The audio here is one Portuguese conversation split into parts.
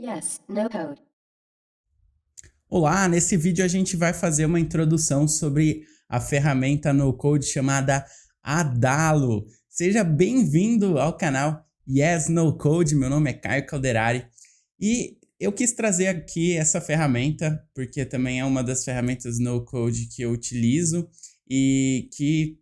Yes, no code. Olá, nesse vídeo a gente vai fazer uma introdução sobre a ferramenta no code chamada Adalo. Seja bem-vindo ao canal Yes No Code, meu nome é Caio Calderari e eu quis trazer aqui essa ferramenta porque também é uma das ferramentas no code que eu utilizo e que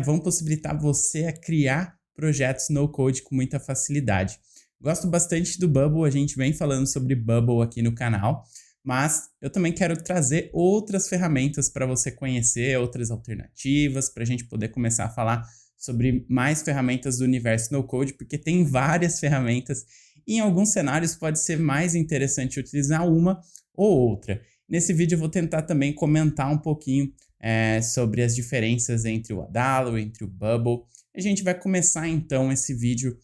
vão possibilitar você a criar projetos no code com muita facilidade. Gosto bastante do Bubble, a gente vem falando sobre Bubble aqui no canal. Mas eu também quero trazer outras ferramentas para você conhecer, outras alternativas, para a gente poder começar a falar sobre mais ferramentas do universo no code, porque tem várias ferramentas e em alguns cenários pode ser mais interessante utilizar uma ou outra. Nesse vídeo eu vou tentar também comentar um pouquinho sobre as diferenças entre o Adalo, entre o Bubble. A gente vai começar então esse vídeo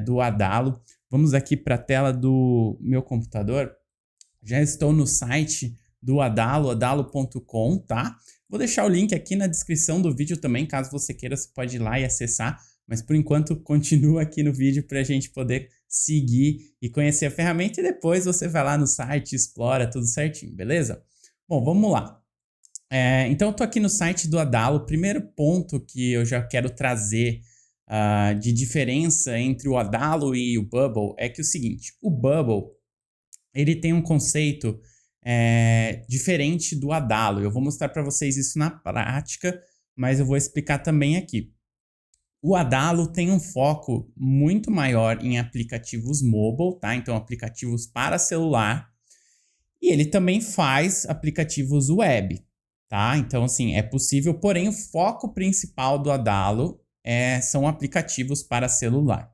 do Adalo. Vamos aqui para a tela do meu computador. Já estou no site do Adalo, adalo.com, tá? Vou deixar o link aqui na descrição do vídeo também, caso você queira, você pode ir lá e acessar. Mas por enquanto, continua aqui no vídeo para a gente poder seguir e conhecer a ferramenta. E depois você vai lá no site, explora tudo certinho, beleza? Bom, vamos lá. Então, eu estou aqui no site do Adalo. O primeiro ponto que eu já quero trazer de diferença entre o Adalo e o Bubble é que é o seguinte, o Bubble ele tem um conceito diferente do Adalo. Eu vou mostrar para vocês isso na prática, mas eu vou explicar também aqui. O Adalo tem um foco muito maior em aplicativos mobile, tá? Então, aplicativos para celular. E ele também faz aplicativos web, tá? Então, assim, é possível, porém, o foco principal do Adalo são aplicativos para celular.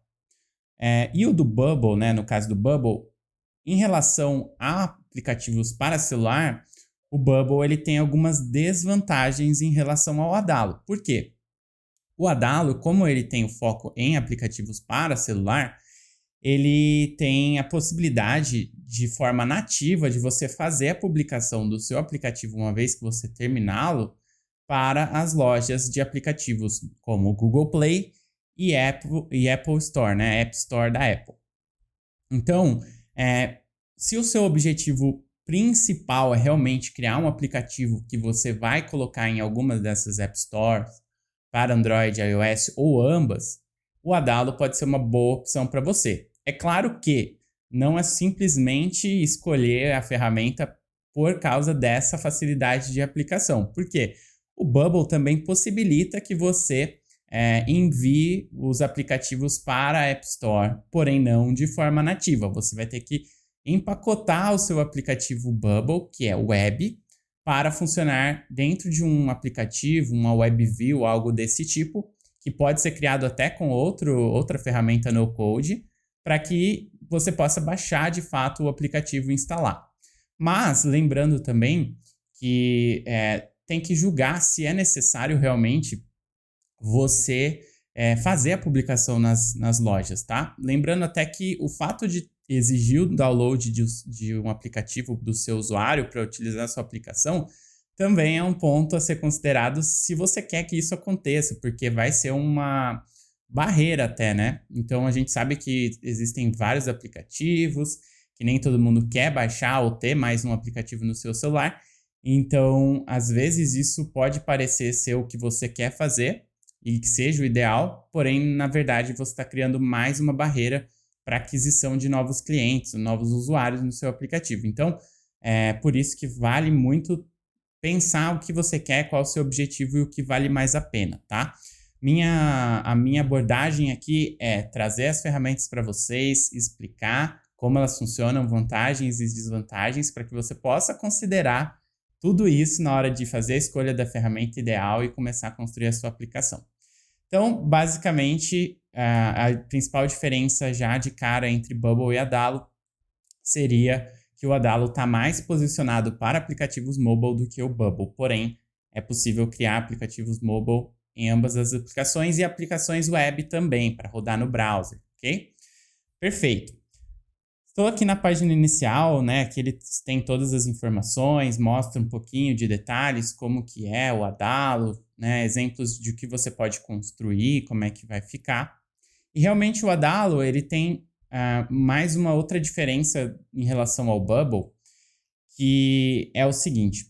E o do Bubble, né? No caso do Bubble, em relação a aplicativos para celular, o Bubble ele tem algumas desvantagens em relação ao Adalo. Por quê? O Adalo, como ele tem o foco em aplicativos para celular, ele tem a possibilidade de forma nativa de você fazer a publicação do seu aplicativo uma vez que você terminá-lo para as lojas de aplicativos como o Google Play e Apple Store, né? App Store da Apple. Então, se o seu objetivo principal é realmente criar um aplicativo que você vai colocar em algumas dessas App Stores para Android, iOS ou ambas, o Adalo pode ser uma boa opção para você. É claro que não é simplesmente escolher a ferramenta por causa dessa facilidade de aplicação. Por quê? O Bubble também possibilita que você envie os aplicativos para a App Store, porém não de forma nativa. Você vai ter que empacotar o seu aplicativo Bubble, que é web, para funcionar dentro de um aplicativo, uma web view, algo desse tipo, que pode ser criado até com outra ferramenta no code, para que você possa baixar de fato o aplicativo e instalar. Mas lembrando também que tem que julgar se é necessário realmente você fazer a publicação nas lojas, tá? Lembrando até que o fato de exigir o download de um aplicativo do seu usuário para utilizar a sua aplicação também é um ponto a ser considerado se você quer que isso aconteça, porque vai ser uma barreira até, né? Então a gente sabe que existem vários aplicativos, que nem todo mundo quer baixar ou ter mais um aplicativo no seu celular. Então, às vezes isso pode parecer ser o que você quer fazer, e que seja o ideal, porém, na verdade, você está criando mais uma barreira para aquisição de novos clientes, novos usuários no seu aplicativo. Então, é por isso que vale muito pensar o que você quer, qual é o seu objetivo e o que vale mais a pena, tá? A minha abordagem aqui é trazer as ferramentas para vocês, explicar como elas funcionam, vantagens e desvantagens, para que você possa considerar tudo isso na hora de fazer a escolha da ferramenta ideal e começar a construir a sua aplicação. Então, basicamente, a principal diferença já de cara entre Bubble e Adalo seria que o Adalo está mais posicionado para aplicativos mobile do que o Bubble. Porém, é possível criar aplicativos mobile em ambas as aplicações e aplicações web também, para rodar no browser, ok? Perfeito. Estou aqui na página inicial, né, que ele tem todas as informações, mostra um pouquinho de detalhes, como que é o Adalo, né, exemplos de o que você pode construir, como é que vai ficar. E realmente o Adalo, ele tem mais uma outra diferença em relação ao Bubble, que é o seguinte.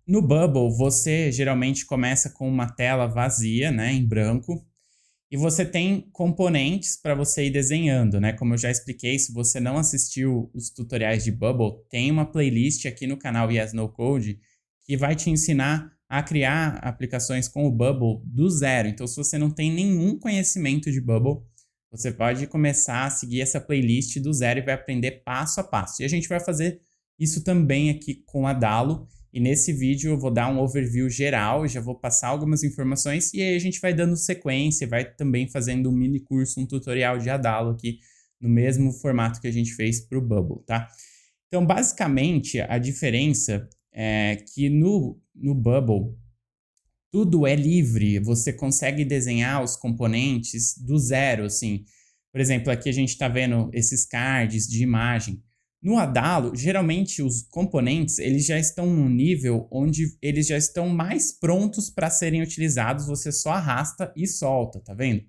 No Bubble, você geralmente começa com uma tela vazia, né, em branco, e você tem componentes para você ir desenhando, né? Como eu já expliquei, se você não assistiu os tutoriais de Bubble, tem uma playlist aqui no canal Yes No Code que vai te ensinar a criar aplicações com o Bubble do zero. Então, se você não tem nenhum conhecimento de Bubble, você pode começar a seguir essa playlist do zero e vai aprender passo a passo. E a gente vai fazer isso também aqui com a Dalo. E nesse vídeo eu vou dar um overview geral, já vou passar algumas informações e aí a gente vai dando sequência, vai também fazendo um mini curso, um tutorial de Adalo aqui no mesmo formato que a gente fez para o Bubble, tá? Então, basicamente, a diferença é que no Bubble tudo é livre, você consegue desenhar os componentes do zero, assim. Por exemplo, aqui a gente está vendo esses cards de imagem. No Adalo, geralmente os componentes eles já estão num nível onde eles já estão mais prontos para serem utilizados, você só arrasta e solta, tá vendo?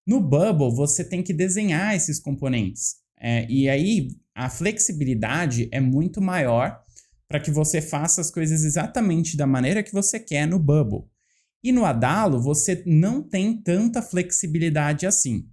No Bubble, você tem que desenhar esses componentes. E aí, a flexibilidade é muito maior para que você faça as coisas exatamente da maneira que você quer no Bubble. E no Adalo, você não tem tanta flexibilidade assim.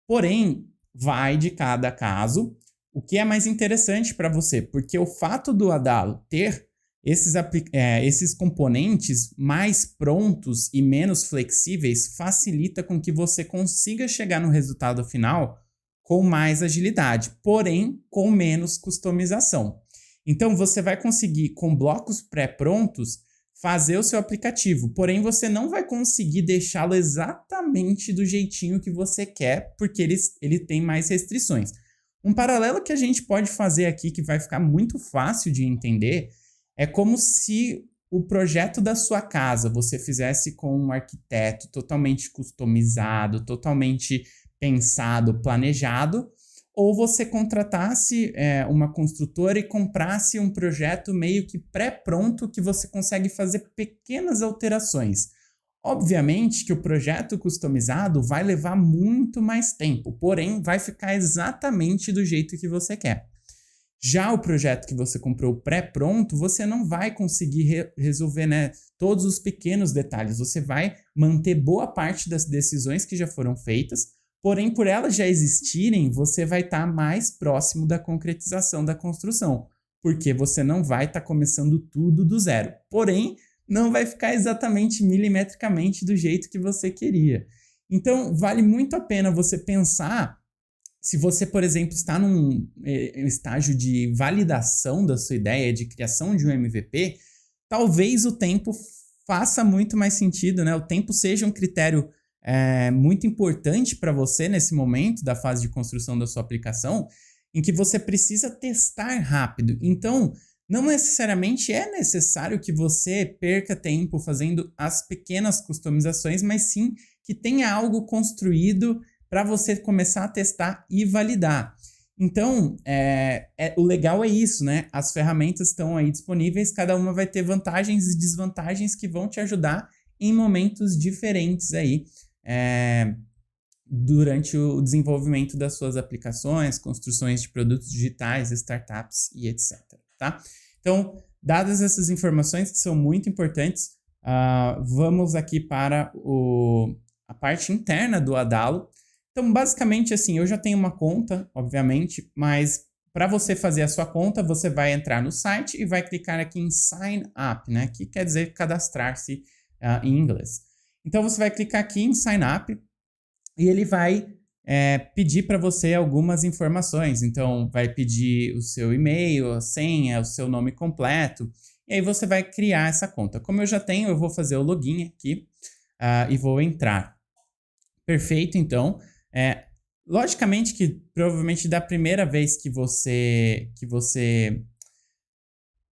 Porém, vai de cada caso. O que é mais interessante para você? Porque o fato do Adalo ter esses componentes mais prontos e menos flexíveis facilita com que você consiga chegar no resultado final com mais agilidade, porém com menos customização. Então, você vai conseguir, com blocos pré-prontos, fazer o seu aplicativo, porém você não vai conseguir deixá-lo exatamente do jeitinho que você quer, porque ele tem mais restrições. Um paralelo que a gente pode fazer aqui, que vai ficar muito fácil de entender, é como se o projeto da sua casa você fizesse com um arquiteto totalmente customizado, totalmente pensado, planejado, ou você contratasse uma construtora e comprasse um projeto meio que pré-pronto que você consegue fazer pequenas alterações. Obviamente que o projeto customizado vai levar muito mais tempo, porém vai ficar exatamente do jeito que você quer. Já o projeto que você comprou pré-pronto, você não vai conseguir resolver, né, todos os pequenos detalhes. Você vai manter boa parte das decisões que já foram feitas, porém, por elas já existirem, você vai estar mais próximo da concretização da construção, porque você não vai estar começando tudo do zero. Porém, não vai ficar exatamente milimetricamente do jeito que você queria. Então, vale muito a pena você pensar, se você, por exemplo, está num estágio de validação da sua ideia, de criação de um MVP, talvez o tempo faça muito mais sentido, né? O tempo seja um critério muito importante para você nesse momento da fase de construção da sua aplicação, em que você precisa testar rápido. Então, não necessariamente é necessário que você perca tempo fazendo as pequenas customizações, mas sim que tenha algo construído para você começar a testar e validar. Então, o legal é isso, né? As ferramentas estão aí disponíveis, cada uma vai ter vantagens e desvantagens que vão te ajudar em momentos diferentes aí, durante o desenvolvimento das suas aplicações, construções de produtos digitais, startups e etc. Tá? Então, dadas essas informações que são muito importantes, vamos aqui para a parte interna do Adalo. Então, basicamente assim, eu já tenho uma conta, obviamente, mas para você fazer a sua conta, você vai entrar no site e vai clicar aqui em Sign Up, né? Que quer dizer cadastrar-se em inglês. Então, você vai clicar aqui em Sign Up e ele vai pedir para você algumas informações. Então, vai pedir o seu e-mail, a senha, o seu nome completo. E aí você vai criar essa conta. Como eu já tenho, eu vou fazer o login aqui e vou entrar. Perfeito, então. Logicamente que provavelmente da primeira vez que você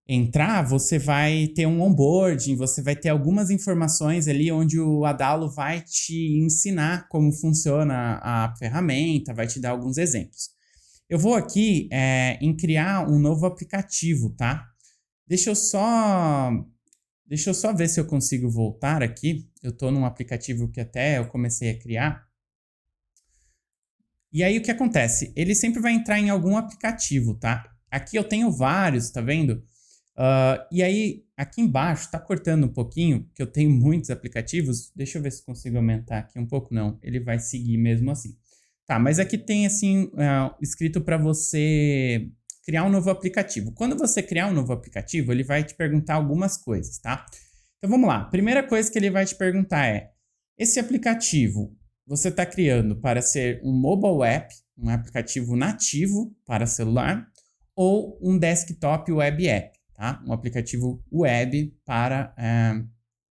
entrar, você vai ter um onboarding, você vai ter algumas informações ali onde o Adalo vai te ensinar como funciona a ferramenta, vai te dar alguns exemplos. Eu vou aqui em criar um novo aplicativo, tá? Deixa eu só ver se eu consigo voltar aqui. Eu estou num aplicativo que até eu comecei a criar. E aí o que acontece? Ele sempre vai entrar em algum aplicativo, tá? Aqui eu tenho vários, tá vendo? E aí, aqui embaixo, tá cortando um pouquinho, que eu tenho muitos aplicativos. Deixa eu ver se consigo aumentar aqui um pouco. Não, ele vai seguir mesmo assim. Tá, mas aqui tem assim, escrito para você criar um novo aplicativo. Quando você criar um novo aplicativo, ele vai te perguntar algumas coisas, tá? Então vamos lá. Primeira coisa que ele vai te perguntar é: esse aplicativo você está criando para ser um mobile app, um aplicativo nativo para celular, ou um desktop web app, tá? Um aplicativo web para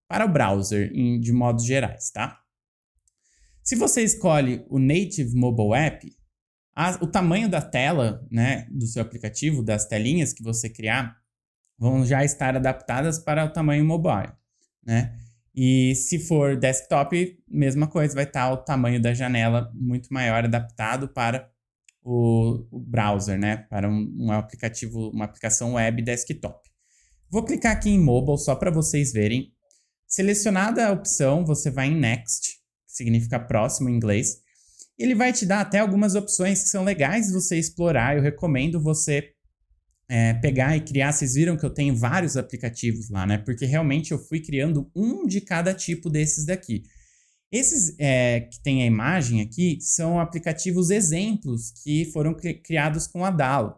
o browser, de modos gerais, tá? Se você escolhe o Native Mobile App, o tamanho da tela, né, do seu aplicativo, das telinhas que você criar, vão já estar adaptadas para o tamanho mobile, né? E se for desktop, mesma coisa, vai estar o tamanho da janela muito maior, adaptado para o browser, né? Para um aplicativo, uma aplicação web desktop. Vou clicar aqui em mobile só para vocês verem. Selecionada a opção, você vai em next, que significa próximo em inglês. Ele vai te dar até algumas opções que são legais de você explorar. Eu recomendo você pegar e criar. Vocês viram que eu tenho vários aplicativos lá, né? Porque realmente eu fui criando um de cada tipo desses daqui. Esses que tem a imagem aqui são aplicativos exemplos que foram criados com a Dalo.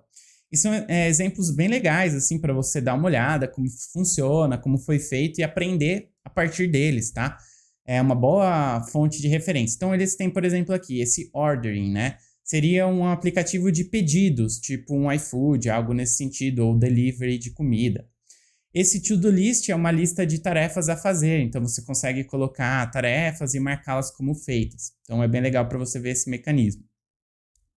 E são exemplos bem legais, assim, para você dar uma olhada, como funciona, como foi feito e aprender a partir deles, tá? É uma boa fonte de referência. Então, eles têm, por exemplo, aqui, esse Ordering, né? Seria um aplicativo de pedidos, tipo um iFood, algo nesse sentido, ou delivery de comida. Esse to-do list é uma lista de tarefas a fazer, então você consegue colocar tarefas e marcá-las como feitas. Então, é bem legal para você ver esse mecanismo.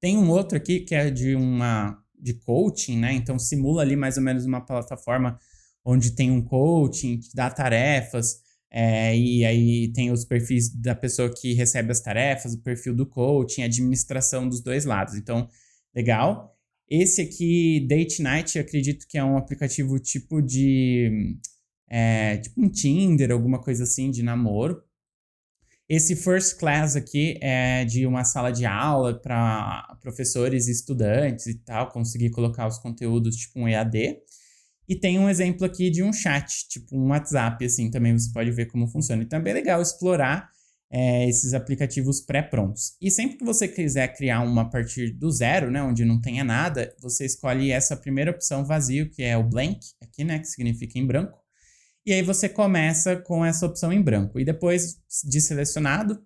Tem um outro aqui que é de coaching, né? Então, simula ali mais ou menos uma plataforma onde tem um coaching, que dá tarefas, e aí tem os perfis da pessoa que recebe as tarefas, o perfil do coaching, a administração dos dois lados. Então, legal. Esse aqui, Date Night, acredito que é um aplicativo tipo tipo um Tinder, alguma coisa assim, de namoro. Esse First Class aqui é de uma sala de aula para professores e estudantes e tal, conseguir colocar os conteúdos tipo um EAD. E tem um exemplo aqui de um chat, tipo um WhatsApp, assim, também você pode ver como funciona. Então é bem legal explorar esses aplicativos pré-prontos. E sempre que você quiser criar uma a partir do zero, né, onde não tenha nada, você escolhe essa primeira opção vazio, que é o blank, aqui, né, que significa em branco. E aí você começa com essa opção em branco. E depois de selecionado,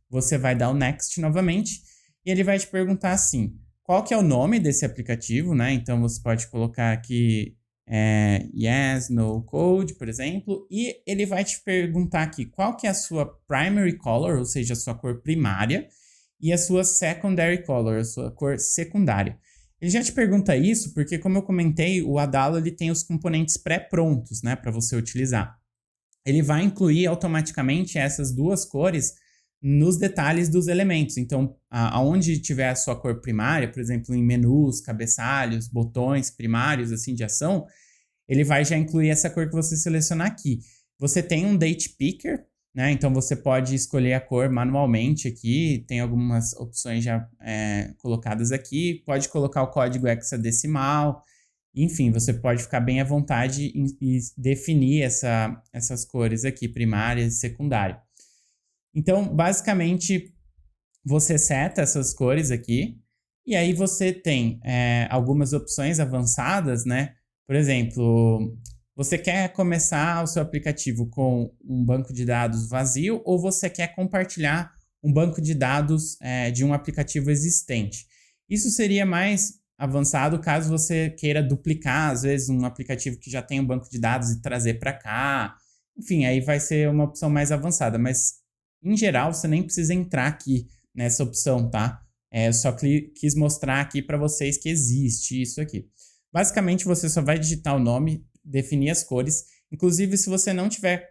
você vai dar o next novamente. E ele vai te perguntar assim, qual que é o nome desse aplicativo, né? Então você pode colocar aqui Yes, No Code, por exemplo. E ele vai te perguntar aqui qual que é a sua primary color, ou seja, a sua cor primária. E a sua secondary color, a sua cor secundária. Ele já te pergunta isso porque, como eu comentei, o Adalo ele tem os componentes pré-prontos, né, para você utilizar. Ele vai incluir automaticamente essas duas cores nos detalhes dos elementos. Então, aonde tiver a sua cor primária, por exemplo, em menus, cabeçalhos, botões primários assim de ação, ele vai já incluir essa cor que você selecionar aqui. Você tem um date picker, né? Então você pode escolher a cor manualmente aqui, tem algumas opções já colocadas aqui, pode colocar o código hexadecimal, enfim, você pode ficar bem à vontade e definir essas cores aqui, primária e secundária. Então, basicamente, você seta essas cores aqui, e aí você tem algumas opções avançadas, né? Por exemplo, você quer começar o seu aplicativo com um banco de dados vazio ou você quer compartilhar um banco de dados de um aplicativo existente? Isso seria mais avançado caso você queira duplicar, às vezes, um aplicativo que já tem um banco de dados e trazer para cá. Enfim, aí vai ser uma opção mais avançada, mas em geral você nem precisa entrar aqui nessa opção, tá? Eu só quis mostrar aqui para vocês que existe isso aqui. Basicamente, você só vai digitar o nome, definir as cores. Inclusive, se você não tiver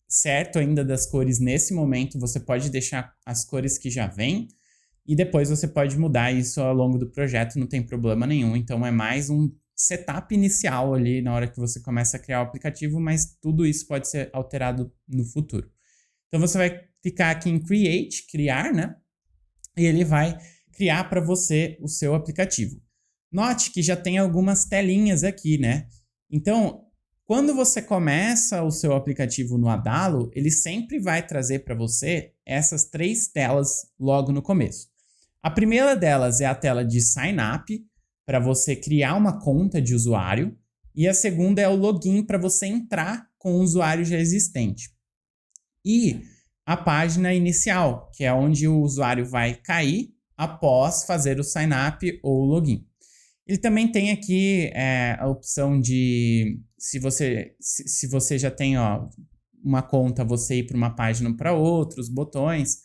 certo ainda das cores nesse momento, você pode deixar as cores que já vêm e depois você pode mudar isso ao longo do projeto, não tem problema nenhum. Então, é mais um setup inicial ali na hora que você começa a criar o aplicativo, mas tudo isso pode ser alterado no futuro. Então, você vai clicar aqui em Create, criar, né? E ele vai criar para você o seu aplicativo. Note que já tem algumas telinhas aqui, né? Então, quando você começa o seu aplicativo no Adalo, ele sempre vai trazer para você essas 3 telas logo no começo. A primeira delas é a tela de Sign Up, para você criar uma conta de usuário, e a segunda é o login para você entrar com o usuário já existente. E a página inicial, que é onde o usuário vai cair após fazer o sign up ou o login. Ele também tem aqui a opção de, se você já tem uma conta, você ir para uma página para outra, os botões,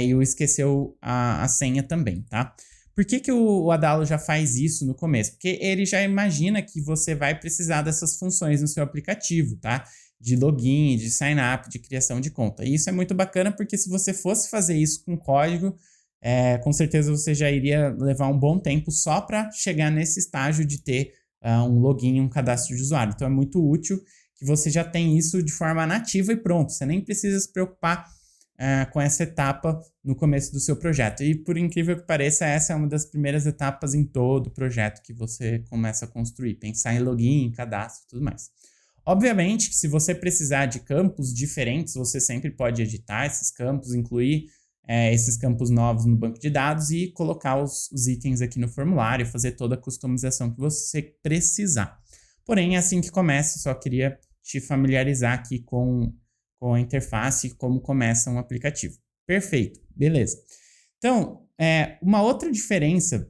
e o esqueceu a senha também, tá? Por que o Adalo já faz isso no começo? Porque ele já imagina que você vai precisar dessas funções no seu aplicativo, tá? De login, de sign up, de criação de conta. E isso é muito bacana porque se você fosse fazer isso com código, com certeza você já iria levar um bom tempo só para chegar nesse estágio de ter um login, um cadastro de usuário. Então é muito útil que você já tem isso de forma nativa e pronto. Você nem precisa se preocupar com essa etapa no começo do seu projeto. E por incrível que pareça, essa é uma das primeiras etapas em todo o projeto que você começa a construir. Pensar em login, em cadastro e tudo mais. Obviamente, se você precisar de campos diferentes, você sempre pode editar esses campos, incluir esses campos novos no banco de dados e colocar os itens aqui no formulário, fazer toda a customização que você precisar. Porém, é assim que começa, só queria te familiarizar aqui com a interface e como começa um aplicativo. Perfeito, beleza. Então, uma outra diferença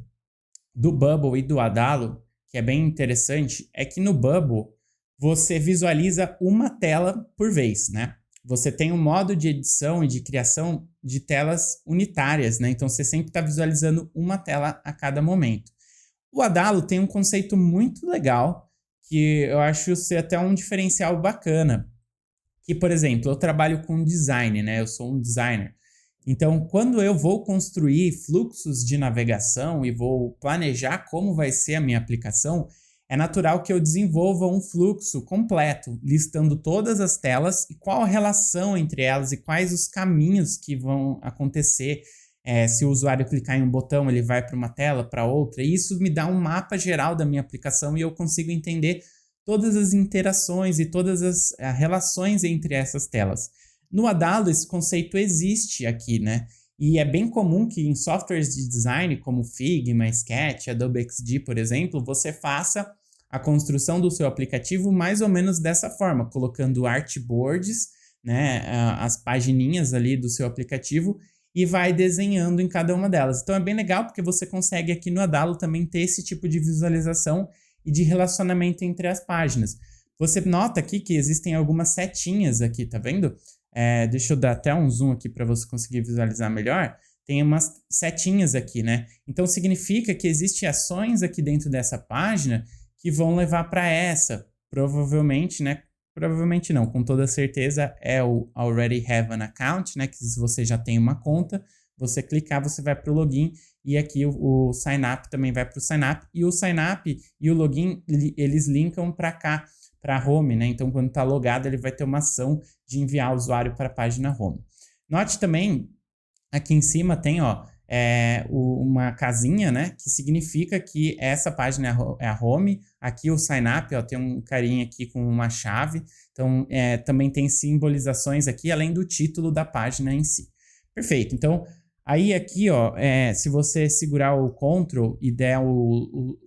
do Bubble e do Adalo, que é bem interessante, é que no Bubble você visualiza uma tela por vez, né? Você tem um modo de edição e de criação de telas unitárias, né? Então você sempre está visualizando uma tela a cada momento. O Adalo tem um conceito muito legal que eu acho ser até um diferencial bacana. Que, por exemplo, eu trabalho com design, né? Eu sou um designer. Então, quando eu vou construir fluxos de navegação e vou planejar como vai ser a minha aplicação, é natural que eu desenvolva um fluxo completo, listando todas as telas e qual a relação entre elas e quais os caminhos que vão acontecer. Se o usuário clicar em um botão, ele vai para uma tela, para outra. E isso me dá um mapa geral da minha aplicação e eu consigo entender todas as interações e todas as relações entre essas telas. No Adalo, esse conceito existe aqui, né? E é bem comum que em softwares de design, como Figma, Sketch, Adobe XD, por exemplo, você faça a construção do seu aplicativo mais ou menos dessa forma, colocando artboards, né, as pagininhas ali do seu aplicativo e vai desenhando em cada uma delas. Então é bem legal porque você consegue aqui no Adalo também ter esse tipo de visualização e de relacionamento entre as páginas. Você nota aqui que existem algumas setinhas aqui, tá vendo? Deixa eu dar até um zoom aqui para você conseguir visualizar melhor. Tem umas setinhas aqui, né? Então significa que existem ações aqui dentro dessa página que vão levar para essa. Provavelmente, né? Provavelmente não, com toda certeza é o Already Have an Account, né? Que se você já tem uma conta, você clicar, você vai para o login e aqui o Sign Up também vai para o Sign Up. E o Sign Up e o login, eles linkam para cá, para a home, né? Então, quando está logado, ele vai ter uma ação de enviar o usuário para a página home. Note também, aqui em cima tem, uma casinha, né? Que significa que essa página é a home. Aqui o sign up, tem um carinha aqui com uma chave. Então, também tem simbolizações aqui, além do título da página em si. Perfeito. Então, aí aqui, se você segurar o Ctrl e der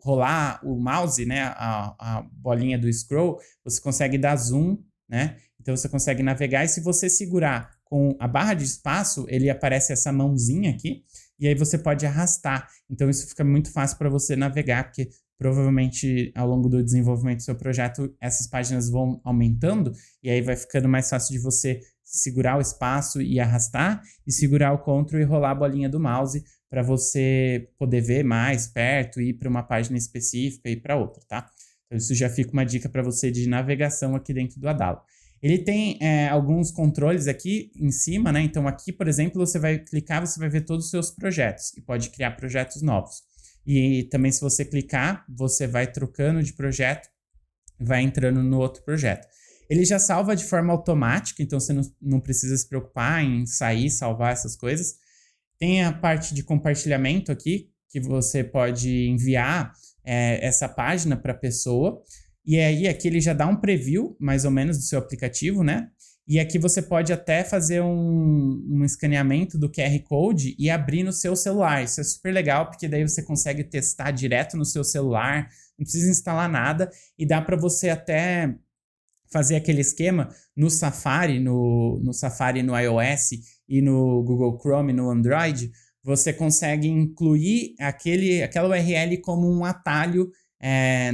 rolar o mouse, né? A bolinha do scroll, você consegue dar zoom, né? Então, você consegue navegar e se você segurar com a barra de espaço, ele aparece essa mãozinha aqui, e aí você pode arrastar. Então, isso fica muito fácil para você navegar, porque provavelmente ao longo do desenvolvimento do seu projeto, essas páginas vão aumentando, e aí vai ficando mais fácil de você segurar o espaço e arrastar, e segurar o Ctrl e rolar a bolinha do mouse para você poder ver mais perto, ir para uma página específica e para outra, tá? Então, isso já fica uma dica para você de navegação aqui dentro do Adalo. Ele tem alguns controles aqui em cima, né? Então aqui, por exemplo, você vai clicar, você vai ver todos os seus projetos e pode criar projetos novos. E também se você clicar, você vai trocando de projeto, vai entrando no outro projeto. Ele já salva de forma automática, então você não precisa se preocupar em sair, salvar essas coisas. Tem a parte de compartilhamento aqui, que você pode enviar essa página para a pessoa. E aí aqui ele já dá um preview, mais ou menos, do seu aplicativo, né? E aqui você pode até fazer um escaneamento do QR Code e abrir no seu celular. Isso é super legal, porque daí você consegue testar direto no seu celular, não precisa instalar nada, e dá para você até fazer aquele esquema no Safari, no Safari no iOS e no Google Chrome no Android. Você consegue incluir aquela URL como um atalho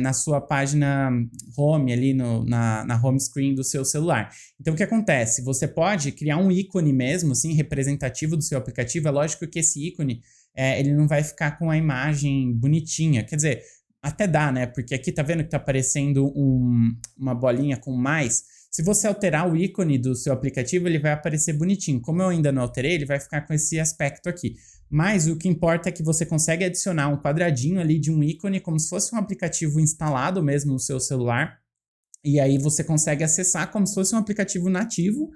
na sua página home, ali na home screen do seu celular. Então, o que acontece? Você pode criar um ícone mesmo, assim, representativo do seu aplicativo. É lógico que esse ícone, ele não vai ficar com a imagem bonitinha. Quer dizer, até dá, né? Porque aqui tá vendo que tá aparecendo uma bolinha com mais. Se você alterar o ícone do seu aplicativo, ele vai aparecer bonitinho. Como eu ainda não alterei, ele vai ficar com esse aspecto aqui. Mas o que importa é que você consegue adicionar um quadradinho ali de um ícone, como se fosse um aplicativo instalado mesmo no seu celular. E aí você consegue acessar como se fosse um aplicativo nativo.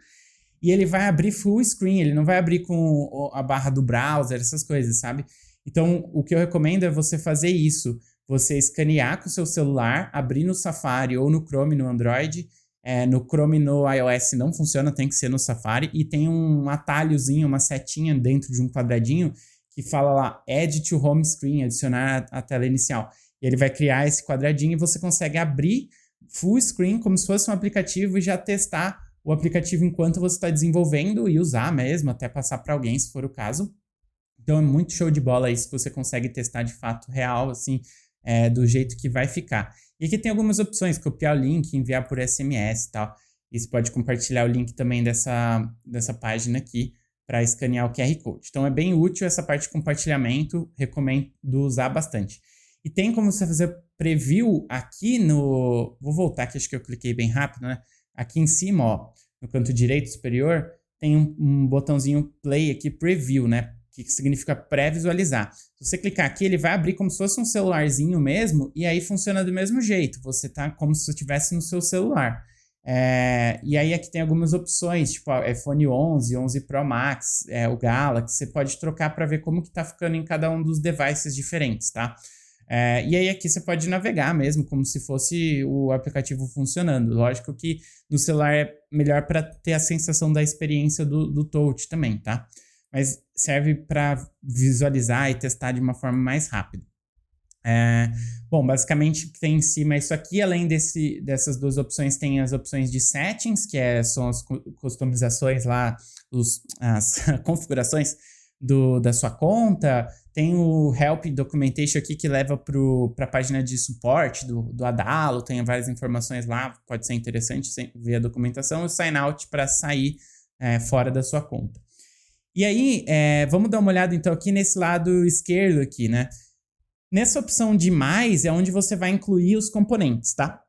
E ele vai abrir full screen, ele não vai abrir com a barra do browser, essas coisas, sabe? Então, o que eu recomendo é você fazer isso. Você escanear com o seu celular, abrir no Safari ou no Chrome no Android. No Chrome no iOS não funciona, tem que ser no Safari. E tem um atalhozinho, uma setinha dentro de um quadradinho que fala lá, Add to Home Screen, adicionar a tela inicial. E ele vai criar esse quadradinho e você consegue abrir full screen como se fosse um aplicativo e já testar o aplicativo enquanto você está desenvolvendo e usar mesmo, até passar para alguém, se for o caso. Então é muito show de bola isso, que você consegue testar de fato real, assim, do jeito que vai ficar. E aqui tem algumas opções, copiar o link, enviar por SMS e tal. E você pode compartilhar o link também dessa página aqui para escanear o QR Code. Então é bem útil essa parte de compartilhamento, recomendo usar bastante. E tem como você fazer preview aqui no... Vou voltar aqui, acho que eu cliquei bem rápido, né? Aqui em cima, ó, no canto direito superior, tem um botãozinho play aqui, preview, né? Que significa pré-visualizar. Se você clicar aqui, ele vai abrir como se fosse um celularzinho mesmo, e aí funciona do mesmo jeito. Você tá como se estivesse no seu celular. E aí aqui tem algumas opções, tipo iPhone 11, 11 Pro Max, o Galaxy. Você pode trocar para ver como que tá ficando em cada um dos devices diferentes, tá? E aí aqui você pode navegar mesmo, como se fosse o aplicativo funcionando. Lógico que no celular é melhor para ter a sensação da experiência do touch também, tá? Mas serve para visualizar e testar de uma forma mais rápida. Bom, basicamente o que tem em cima é isso aqui. Além dessas duas opções, tem as opções de settings, que são as customizações lá, as configurações da sua conta. Tem o Help Documentation aqui, que leva para a página de suporte do Adalo. Tem várias informações lá, pode ser interessante ver a documentação. E o Sign Out para sair fora da sua conta. E aí, vamos dar uma olhada então aqui nesse lado esquerdo aqui, né? Nessa opção de mais é onde você vai incluir os componentes, tá?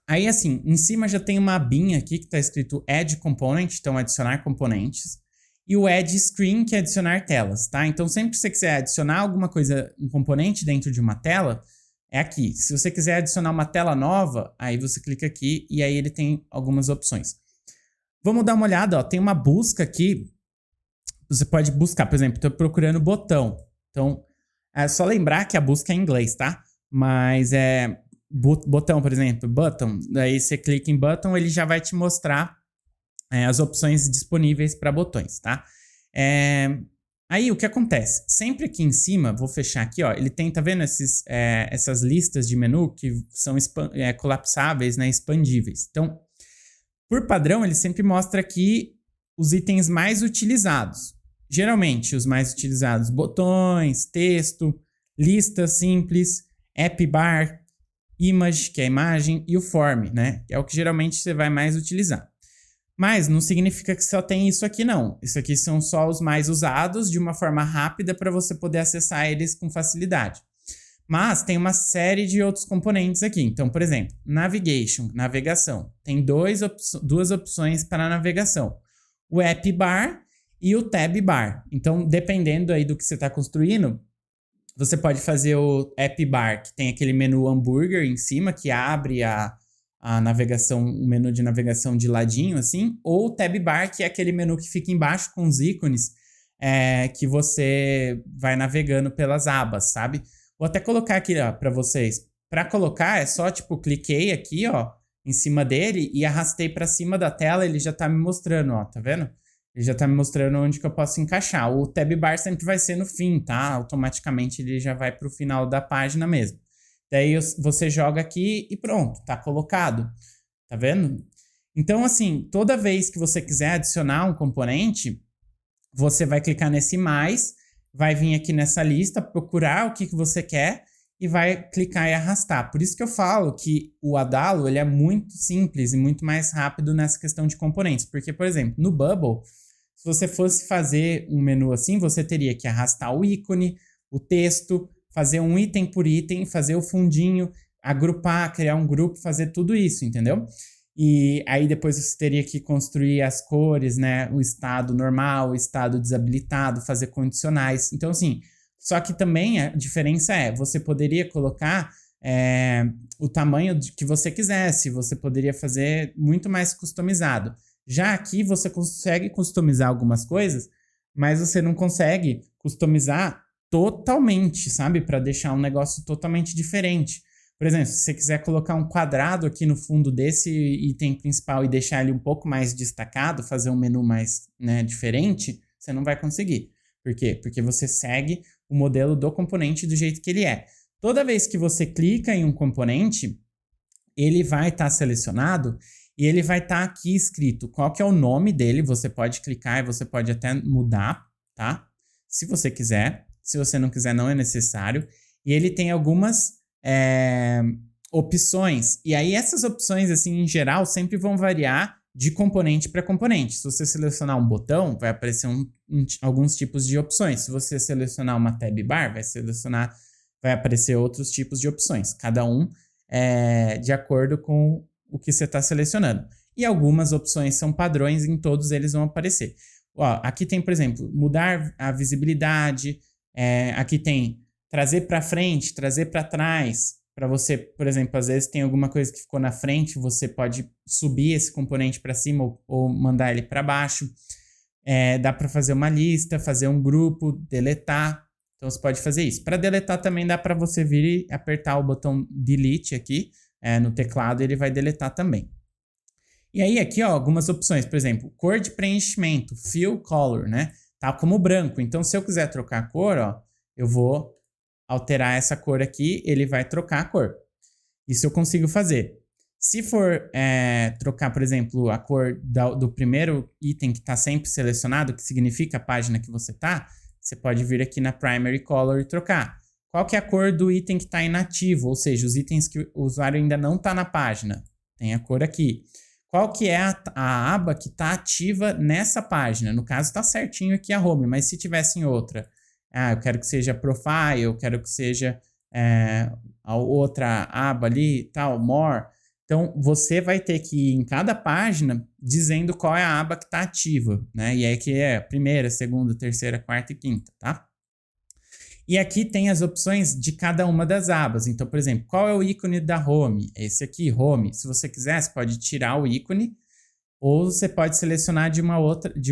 Aí assim, em cima já tem uma abinha aqui que está escrito Add Component, então adicionar componentes. E o Add Screen, que é adicionar telas, tá? Então sempre que você quiser adicionar alguma coisa, um componente dentro de uma tela, é aqui. Se você quiser adicionar uma tela nova, aí você clica aqui e aí ele tem algumas opções. Vamos dar uma olhada, ó, tem uma busca aqui. Você pode buscar, por exemplo, estou procurando botão. Então, é só lembrar que a busca é em inglês, tá? Mas botão, por exemplo, button. Daí você clica em button, ele já vai te mostrar as opções disponíveis para botões, tá? Aí, o que acontece? Sempre aqui em cima, vou fechar aqui, ó. Ele tem, tá vendo essas listas de menu que são colapsáveis, né? Expandíveis. Então, por padrão, ele sempre mostra aqui os itens mais utilizados. Geralmente, os mais utilizados, botões, texto, lista simples, app bar, image, que é a imagem, e o form, né? Que é o que geralmente você vai mais utilizar. Mas não significa que só tem isso aqui, não. Isso aqui são só os mais usados de uma forma rápida para você poder acessar eles com facilidade. Mas tem uma série de outros componentes aqui. Então, por exemplo, navigation, navegação. Tem duas opções para navegação. O app bar e o tab bar. Então, dependendo aí do que você está construindo, você pode fazer o app bar, que tem aquele menu hambúrguer em cima, que abre a navegação, o menu de navegação de ladinho, assim, ou o tab bar, que é aquele menu que fica embaixo com os ícones, que você vai navegando pelas abas, sabe? Vou até colocar aqui, ó, para vocês. Para colocar, é só, tipo, cliquei aqui, ó, em cima dele e arrastei para cima da tela, ele já tá me mostrando, ó, tá vendo? Ele já tá me mostrando onde que eu posso encaixar. O tab bar sempre vai ser no fim, tá? Automaticamente ele já vai pro final da página mesmo. Daí você joga aqui e pronto, tá colocado. Tá vendo? Então, assim, toda vez que você quiser adicionar um componente, você vai clicar nesse mais, vai vir aqui nessa lista, procurar o que você quer e vai clicar e arrastar. Por isso que eu falo que o Adalo ele é muito simples e muito mais rápido nessa questão de componentes. Porque, por exemplo, no Bubble, se você fosse fazer um menu assim, você teria que arrastar o ícone, o texto, fazer um item por item, fazer o fundinho, agrupar, criar um grupo, fazer tudo isso, entendeu? E aí depois você teria que construir as cores, né? O estado normal, o estado desabilitado, fazer condicionais. Então, assim, só que também a diferença é, você poderia colocar o tamanho que você quisesse, você poderia fazer muito mais customizado. Já aqui você consegue customizar algumas coisas, mas você não consegue customizar totalmente, sabe? Para deixar um negócio totalmente diferente. Por exemplo, se você quiser colocar um quadrado aqui no fundo desse item principal e deixar ele um pouco mais destacado, fazer um menu mais, né, diferente, você não vai conseguir. Por quê? Porque você segue o modelo do componente do jeito que ele é. Toda vez que você clica em um componente, ele vai estar selecionado e ele vai estar aqui escrito qual que é o nome dele. Você pode clicar e você pode até mudar, tá? Se você quiser. Se você não quiser, não é necessário. E ele tem algumas opções. E aí essas opções, assim, em geral, sempre vão variar de componente para componente. Se você selecionar um botão, vai aparecer alguns tipos de opções. Se você selecionar uma tab bar, vai aparecer outros tipos de opções. Cada um de acordo com o que você está selecionando. E algumas opções são padrões, em todos eles vão aparecer. Ó, aqui tem, por exemplo, mudar a visibilidade. Aqui tem trazer para frente, trazer para trás. Para você, por exemplo, às vezes tem alguma coisa que ficou na frente, você pode subir esse componente para cima ou mandar ele para baixo. Dá para fazer uma lista, fazer um grupo, deletar. Então você pode fazer isso. Para deletar também dá para você vir e apertar o botão delete aqui no teclado, ele vai deletar também. E aí aqui, ó, algumas opções, por exemplo, cor de preenchimento, fill color, né? Tá como branco. Então se eu quiser trocar a cor, ó, eu vou alterar essa cor aqui, ele vai trocar a cor. Isso eu consigo fazer. Se for trocar, por exemplo, a cor do primeiro item que está sempre selecionado, que significa a página que você está, você pode vir aqui na Primary Color e trocar. Qual que é a cor do item que está inativo? Ou seja, os itens que o usuário ainda não está na página. Tem a cor aqui. Qual que é a aba que está ativa nessa página? No caso, está certinho aqui a Home, mas se tivesse em outra... eu quero que seja Profile, eu quero que seja a outra aba ali, tal, More. Então, você vai ter que ir em cada página dizendo qual é a aba que está ativa, né? E aí que é a primeira, segunda, terceira, quarta e quinta, tá? E aqui tem as opções de cada uma das abas. Então, por exemplo, qual é o ícone da Home? Esse aqui, Home. Se você quiser, você pode tirar o ícone ou você pode selecionar de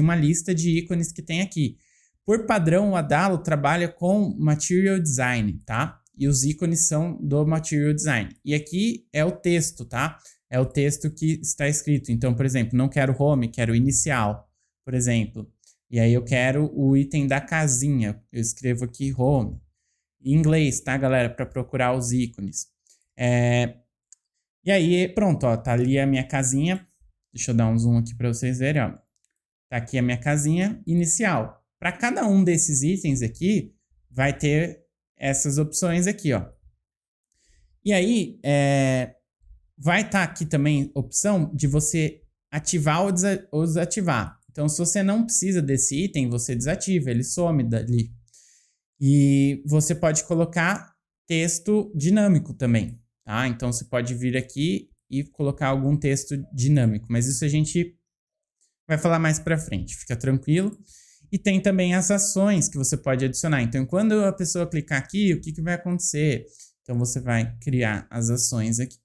uma lista de ícones que tem aqui. Por padrão, o Adalo trabalha com Material Design, tá? E os ícones são do Material Design. E aqui é o texto, tá? É o texto que está escrito. Então, por exemplo, não quero home, quero inicial, por exemplo. E aí eu quero o item da casinha. Eu escrevo aqui home. Em inglês, tá, galera? Para procurar os ícones. E aí, pronto, ó. Tá ali a minha casinha. Deixa eu dar um zoom aqui para vocês verem, ó. Tá aqui a minha casinha inicial. Para cada um desses itens aqui, vai ter essas opções aqui, ó. E aí, vai estar aqui também a opção de você ativar ou desativar. Então, se você não precisa desse item, você desativa, ele some dali. E você pode colocar texto dinâmico também, tá? Então, você pode vir aqui e colocar algum texto dinâmico. Mas isso a gente vai falar mais para frente, fica tranquilo. E tem também as ações que você pode adicionar. Então, quando a pessoa clicar aqui, o que vai acontecer? Então, você vai criar as ações aqui.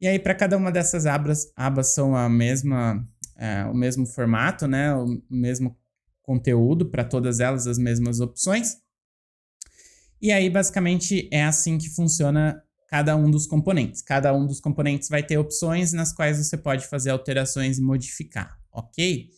E aí, para cada uma dessas abas são o mesmo formato, né? O mesmo conteúdo para todas elas, as mesmas opções. E aí, basicamente, é assim que funciona cada um dos componentes. Cada um dos componentes vai ter opções nas quais você pode fazer alterações e modificar, ok?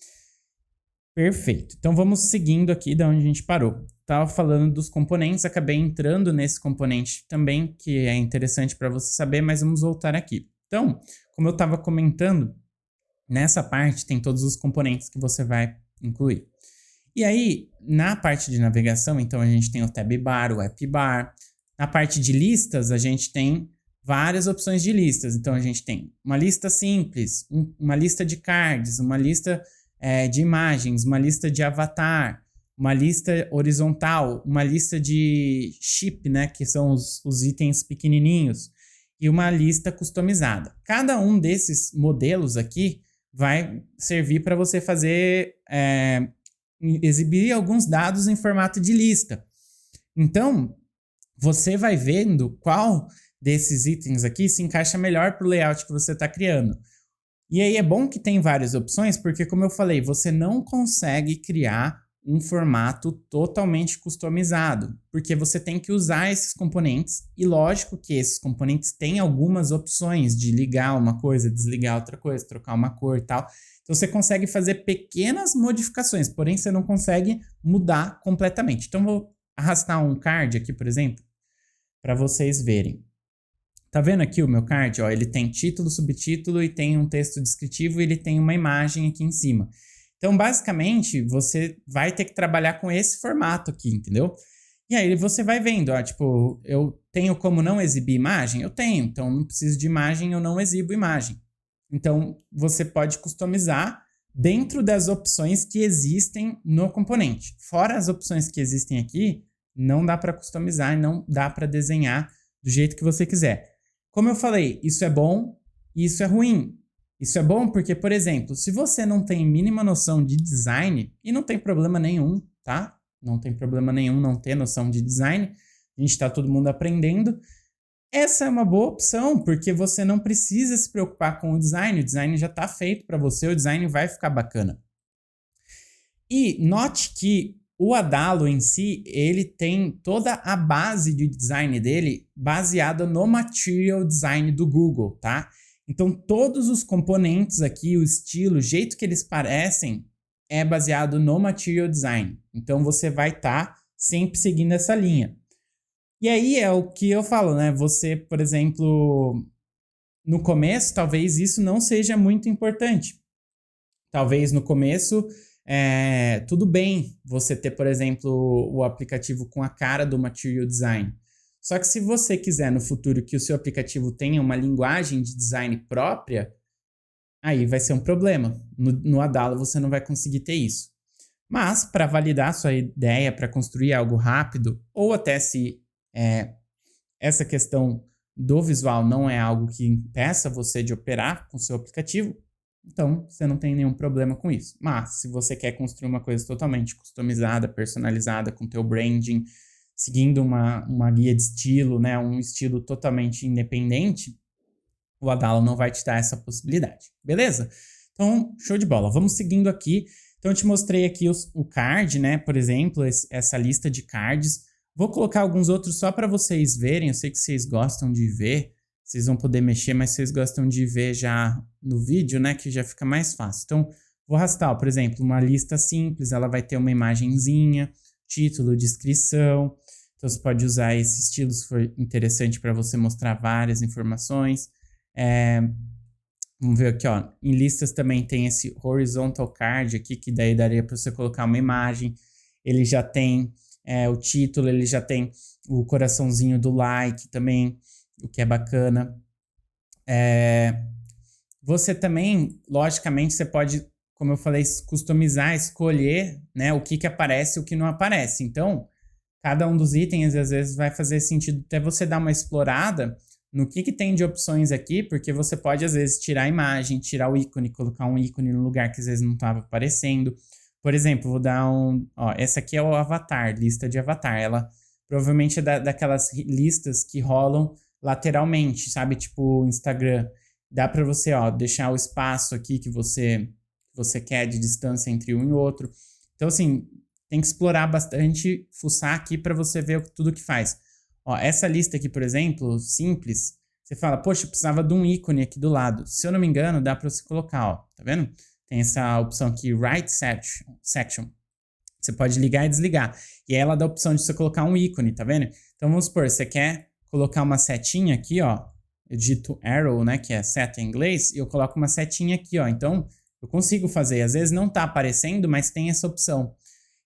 Perfeito. Então, vamos seguindo aqui da onde a gente parou. Estava falando dos componentes, acabei entrando nesse componente também, que é interessante para você saber, mas vamos voltar aqui. Então, como eu estava comentando, nessa parte tem todos os componentes que você vai incluir. E aí, na parte de navegação, então a gente tem o tab bar, o app bar. Na parte de listas, a gente tem várias opções de listas. Então, a gente tem uma lista simples, uma lista de cards, uma lista de imagens, uma lista de avatar, uma lista horizontal, uma lista de ship, né, que são os itens pequenininhos, e uma lista customizada. Cada um desses modelos aqui vai servir para você fazer, exibir alguns dados em formato de lista. Então, você vai vendo qual desses itens aqui se encaixa melhor para o layout que você está criando. E aí é bom que tem várias opções, porque como eu falei, você não consegue criar um formato totalmente customizado, porque você tem que usar esses componentes, e lógico que esses componentes têm algumas opções de ligar uma coisa, desligar outra coisa, trocar uma cor e tal. Então você consegue fazer pequenas modificações, porém você não consegue mudar completamente. Então vou arrastar um card aqui, por exemplo, para vocês verem. Tá vendo aqui o meu card? Ó, ele tem título, subtítulo e tem um texto descritivo e ele tem uma imagem aqui em cima. Então, basicamente, você vai ter que trabalhar com esse formato aqui, entendeu? E aí você vai vendo, ó, tipo, eu tenho como não exibir imagem? Eu tenho, então não preciso de imagem, eu não exibo imagem. Então, você pode customizar dentro das opções que existem no componente. Fora as opções que existem aqui, não dá para customizar e não dá para desenhar do jeito que você quiser. Como eu falei, isso é bom e isso é ruim. Isso é bom porque, por exemplo, se você não tem mínima noção de design, e não tem problema nenhum, tá? Não tem problema nenhum não ter noção de design, a gente está todo mundo aprendendo. Essa é uma boa opção, porque você não precisa se preocupar com o design já está feito para você, o design vai ficar bacana. E note que o Adalo em si, ele tem toda a base de design dele baseada no Material Design do Google, tá? Então, todos os componentes aqui, o estilo, o jeito que eles parecem, é baseado no Material Design. Então, você vai estar sempre seguindo essa linha. E aí é o que eu falo, né? Você, por exemplo, no começo, talvez isso não seja muito importante. Talvez no começo, tudo bem você ter, por exemplo, o aplicativo com a cara do Material Design. Só que se você quiser no futuro que o seu aplicativo tenha uma linguagem de design própria, aí vai ser um problema. No Adalo você não vai conseguir ter isso. Mas para validar sua ideia, para construir algo rápido, ou até se essa questão do visual não é algo que impeça você de operar com o seu aplicativo, então você não tem nenhum problema com isso. Mas se você quer construir uma coisa totalmente customizada, personalizada, com teu branding, seguindo uma guia de estilo, né, um estilo totalmente independente, o Adalo não vai te dar essa possibilidade, beleza? Então, show de bola. Vamos seguindo aqui. Então, eu te mostrei aqui o card, né, por exemplo, essa lista de cards. Vou colocar alguns outros só para vocês verem. Eu sei que vocês gostam de ver, vocês vão poder mexer, mas vocês gostam de ver já no vídeo, né, que já fica mais fácil. Então, vou arrastar, ó, por exemplo, uma lista simples, ela vai ter uma imagenzinha, título, descrição. Então, você pode usar esse estilo se for interessante para você mostrar várias informações. Vamos ver aqui, ó. Em listas também tem esse horizontal card aqui, que daí daria para você colocar uma imagem. Ele já tem o título, ele já tem o coraçãozinho do like também, o que é bacana. Você também, logicamente, você pode, como eu falei, customizar, escolher, né, o que aparece e o que não aparece. Então, cada um dos itens, às vezes, vai fazer sentido até você dar uma explorada no que tem de opções aqui, porque você pode, às vezes, tirar a imagem, tirar o ícone, colocar um ícone no lugar que às vezes não estava aparecendo. Por exemplo, vou dar essa aqui é o avatar, lista de avatar. Ela provavelmente é daquelas listas que rolam lateralmente, sabe? Tipo o Instagram. Dá para você, deixar o espaço aqui que você quer de distância entre um e outro. Então, assim, tem que explorar bastante, fuçar aqui para você ver tudo que faz. Ó, essa lista aqui, por exemplo, simples, você fala, poxa, eu precisava de um ícone aqui do lado. Se eu não me engano, dá para você colocar, ó, tá vendo? Tem essa opção aqui, Write Section. Você pode ligar e desligar. E aí ela dá a opção de você colocar um ícone, tá vendo? Então vamos supor, você quer colocar uma setinha aqui, ó. Eu digito arrow, né, que é seta em inglês, e eu coloco uma setinha aqui, ó. Então eu consigo fazer. Às vezes não tá aparecendo, mas tem essa opção.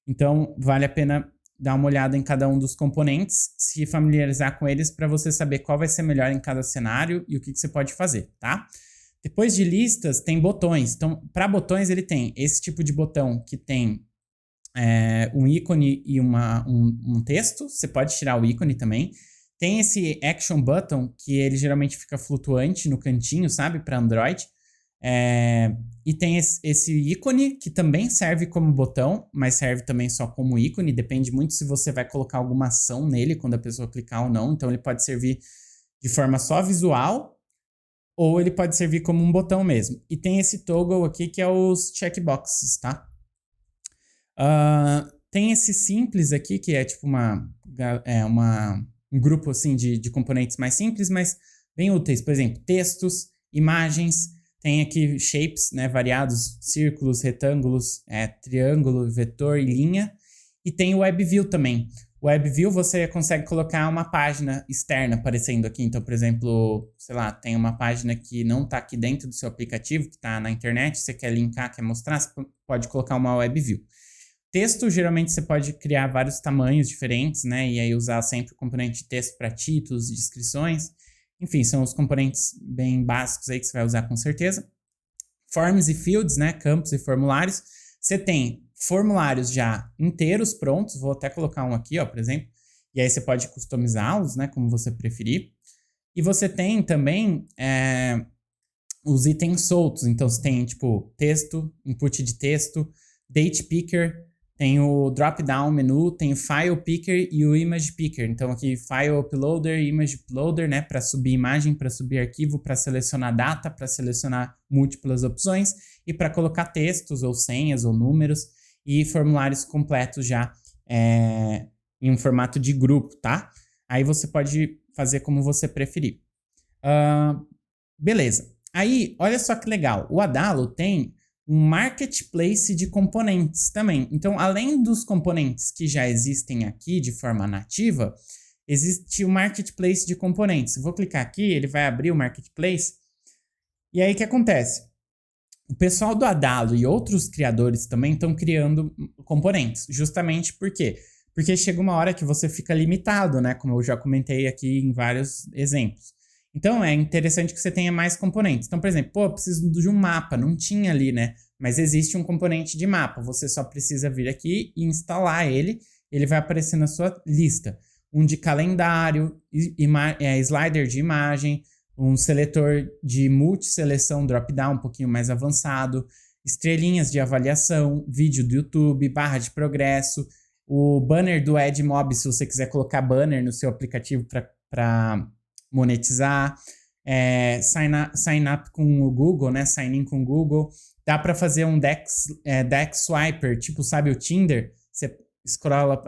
Então vale a pena dar uma olhada em cada um dos componentes, se familiarizar com eles para você saber qual vai ser melhor em cada cenário e o que você pode fazer, tá? Depois de listas, tem botões. Então, para botões, ele tem esse tipo de botão que tem um ícone e um texto. Você pode tirar o ícone também. Tem esse Action Button, que ele geralmente fica flutuante no cantinho, sabe? Para Android. E tem esse ícone, que também serve como botão, mas serve também só como ícone. Depende muito se você vai colocar alguma ação nele quando a pessoa clicar ou não. Então, ele pode servir de forma só visual, ou ele pode servir como um botão mesmo. E tem esse toggle aqui, que é os checkboxes, tá? Tem esse simples aqui, que é tipo um grupo assim de componentes mais simples, mas bem úteis. Por exemplo, textos, imagens, tem aqui shapes, né, variados, círculos, retângulos, triângulo, vetor e linha. E tem o WebView também. O WebView você consegue colocar uma página externa aparecendo aqui. Então, por exemplo, sei lá, tem uma página que não está aqui dentro do seu aplicativo, que está na internet, você quer linkar, quer mostrar, você pode colocar uma WebView. Texto, geralmente você pode criar vários tamanhos diferentes, né? E aí usar sempre o componente de texto para títulos e descrições. Enfim, são os componentes bem básicos aí que você vai usar com certeza. Forms e fields, né? Campos e formulários. Você tem formulários já inteiros prontos. Vou até colocar um aqui, ó, por exemplo. E aí você pode customizá-los, né? Como você preferir. E você tem também os itens soltos. Então, você tem, tipo, texto, input de texto, date picker, tem o drop-down menu, tem o File Picker e o Image Picker. Então aqui File Uploader, Image Uploader, né, para subir imagem, para subir arquivo, para selecionar data, para selecionar múltiplas opções e para colocar textos ou senhas ou números e formulários completos já em um formato de grupo, tá? Aí você pode fazer como você preferir. Beleza. Aí, olha só que legal. O Adalo tem um marketplace de componentes também. Então, além dos componentes que já existem aqui de forma nativa, existe o marketplace de componentes. Eu vou clicar aqui, ele vai abrir o marketplace. E aí, o que acontece? O pessoal do Adalo e outros criadores também estão criando componentes. Justamente por quê? Porque chega uma hora que você fica limitado, né? Como eu já comentei aqui em vários exemplos. Então, é interessante que você tenha mais componentes. Então, por exemplo, eu preciso de um mapa. Não tinha ali, né? Mas existe um componente de mapa. Você só precisa vir aqui e instalar ele. Ele vai aparecer na sua lista. Um de calendário, slider de imagem, um seletor de multi-seleção drop-down um pouquinho mais avançado, estrelinhas de avaliação, vídeo do YouTube, barra de progresso, o banner do AdMob, se você quiser colocar banner no seu aplicativo para monetizar, sign up com o Google, né? Sign in com o Google. Dá para fazer um deck swiper, tipo, sabe o Tinder? Você scrolla,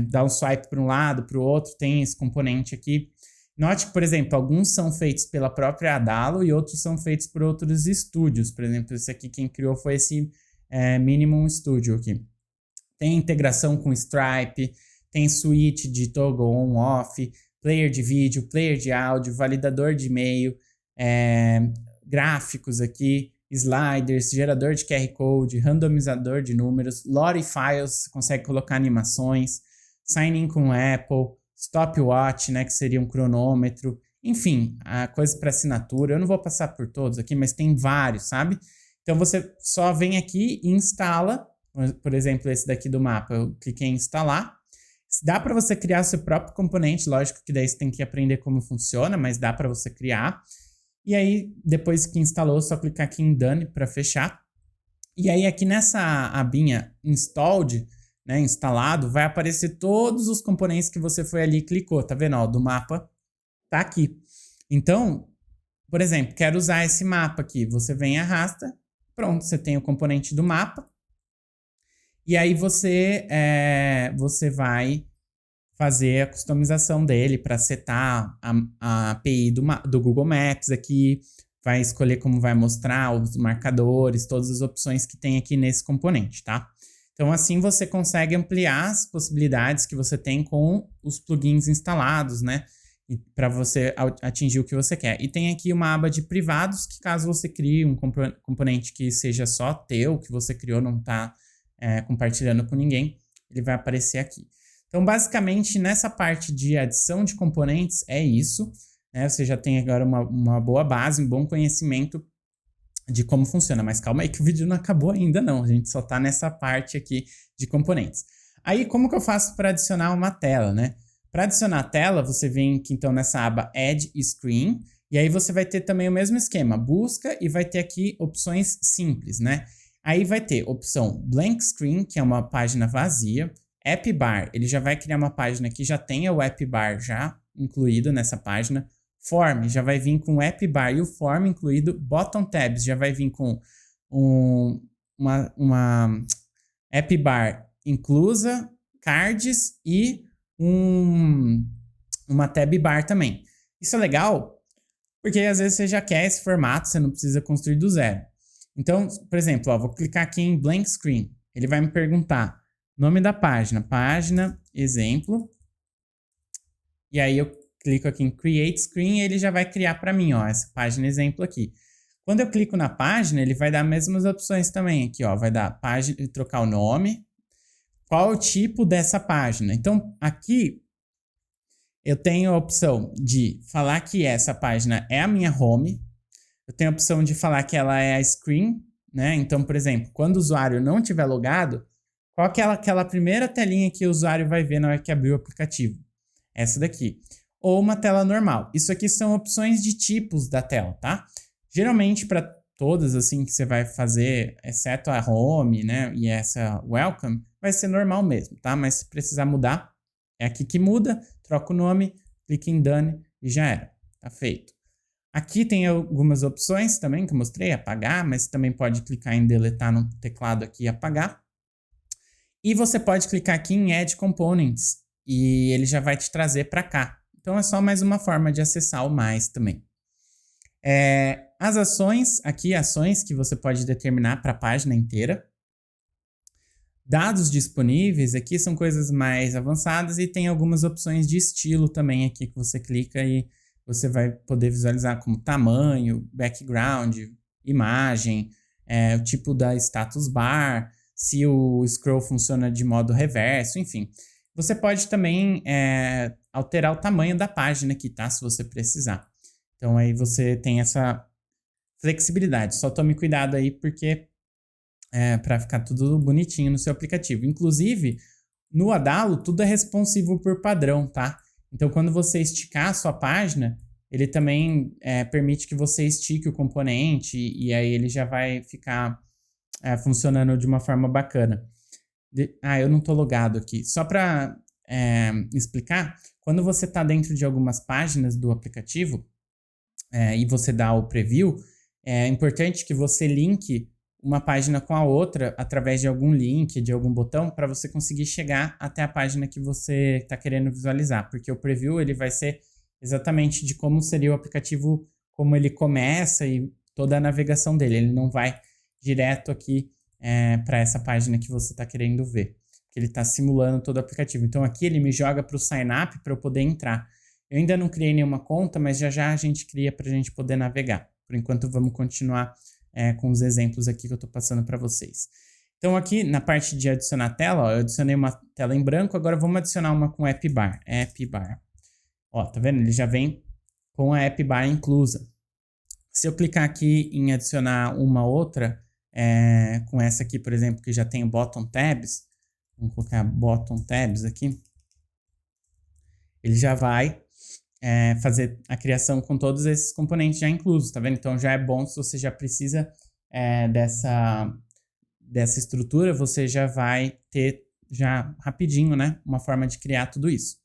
dá um swipe para um lado, para o outro, tem esse componente aqui. Note que, por exemplo, alguns são feitos pela própria Adalo e outros são feitos por outros estúdios. Por exemplo, esse aqui quem criou foi esse Minimum Studio aqui. Tem integração com Stripe, tem switch de toggle on-off, player de vídeo, player de áudio, validador de e-mail, gráficos aqui, sliders, gerador de QR Code, randomizador de números, lottery files, você consegue colocar animações, sign-in com Apple, stopwatch, né, que seria um cronômetro, enfim, a coisa para assinatura. Eu não vou passar por todos aqui, mas tem vários, sabe? Então você só vem aqui e instala, por exemplo, esse daqui do mapa, eu cliquei em instalar. Dá para você criar seu próprio componente, lógico que daí você tem que aprender como funciona, mas dá para você criar. E aí, depois que instalou, é só clicar aqui em Done para fechar. E aí, aqui nessa abinha Installed, né, instalado, vai aparecer todos os componentes que você foi ali e clicou, tá vendo? Ó, do mapa tá aqui. Então, por exemplo, quero usar esse mapa aqui. Você vem e arrasta, pronto, você tem o componente do mapa. E aí você vai fazer a customização dele para setar a API do Google Maps aqui, vai escolher como vai mostrar os marcadores, todas as opções que tem aqui nesse componente, tá? Então, assim você consegue ampliar as possibilidades que você tem com os plugins instalados, né? Para você atingir o que você quer. E tem aqui uma aba de privados, que caso você crie um componente que seja só teu, que você criou, não está compartilhando com ninguém, ele vai aparecer aqui. Então, basicamente, nessa parte de adição de componentes, é isso, né? Você já tem agora uma boa base, um bom conhecimento de como funciona. Mas calma aí que o vídeo não acabou ainda não, a gente só está nessa parte aqui de componentes. Aí, como que eu faço para adicionar uma tela, né? Para adicionar a tela, você vem aqui então nessa aba Add Screen, e aí você vai ter também o mesmo esquema, busca e vai ter aqui opções simples, né? Aí vai ter opção Blank Screen, que é uma página vazia, App Bar, ele já vai criar uma página que já tenha o App Bar já incluído nessa página, Form já vai vir com o App Bar e o Form incluído, Bottom Tabs já vai vir com uma App Bar inclusa, Cards e uma tab bar também. Isso é legal porque às vezes você já quer esse formato, você não precisa construir do zero. Então, por exemplo, ó, vou clicar aqui em Blank Screen. Ele vai me perguntar nome da página, página, exemplo. E aí eu clico aqui em Create Screen e ele já vai criar para mim, ó, essa página exemplo aqui. Quando eu clico na página, ele vai dar as mesmas opções também aqui, ó, vai dar página, trocar o nome, qual é o tipo dessa página. Então, aqui eu tenho a opção de falar que essa página é a minha home, eu tenho a opção de falar que ela é a screen, né? Então, por exemplo, quando o usuário não tiver logado, qual que é aquela primeira telinha que o usuário vai ver na hora que abrir o aplicativo? Essa daqui. Ou uma tela normal. Isso aqui são opções de tipos da tela, tá? Geralmente, para todas assim que você vai fazer, exceto a home, né, e essa welcome, vai ser normal mesmo, tá? Mas se precisar mudar, é aqui que muda, troca o nome, clica em Done e já era. Tá feito. Aqui tem algumas opções também que eu mostrei, apagar, mas também pode clicar em deletar no teclado aqui e apagar. E você pode clicar aqui em Add Components e ele já vai te trazer para cá. Então é só mais uma forma de acessar o mais também. As ações, aqui ações que você pode determinar para a página inteira. Dados disponíveis, aqui são coisas mais avançadas e tem algumas opções de estilo também aqui que você clica e você vai poder visualizar como tamanho, background, imagem, o tipo da status bar, se o scroll funciona de modo reverso, enfim. Você pode também alterar o tamanho da página aqui, tá? Se você precisar. Então aí você tem essa flexibilidade. Só tome cuidado aí porque para ficar tudo bonitinho no seu aplicativo. Inclusive, no Adalo, tudo é responsivo por padrão, tá? Então, quando você esticar a sua página, ele também permite que você estique o componente e aí ele já vai ficar funcionando de uma forma bacana. Eu não estou logado aqui. Só para explicar, quando você está dentro de algumas páginas do aplicativo e você dá o preview, é importante que você linke uma página com a outra através de algum link, de algum botão, para você conseguir chegar até a página que você está querendo visualizar, porque o preview ele vai ser exatamente de como seria o aplicativo, como ele começa e toda a navegação dele, ele não vai direto aqui para essa página que você está querendo ver, porque ele está simulando todo o aplicativo. Então aqui ele me joga para o sign up para eu poder entrar. Eu ainda não criei nenhuma conta, mas já a gente cria para a gente poder navegar. Por enquanto vamos continuar com os exemplos aqui que eu estou passando para vocês. Então aqui na parte de adicionar tela, ó, eu adicionei uma tela em branco, agora vamos adicionar uma com App Bar. App Bar. Ó, tá vendo? Ele já vem com a App Bar inclusa. Se eu clicar aqui em adicionar uma outra, com essa aqui, por exemplo, que já tem o Bottom Tabs, vamos colocar Bottom Tabs aqui, ele já vai fazer a criação com todos esses componentes já inclusos, tá vendo? Então já é bom, se você já precisa dessa estrutura, você já vai ter já rapidinho, né? Uma forma de criar tudo isso.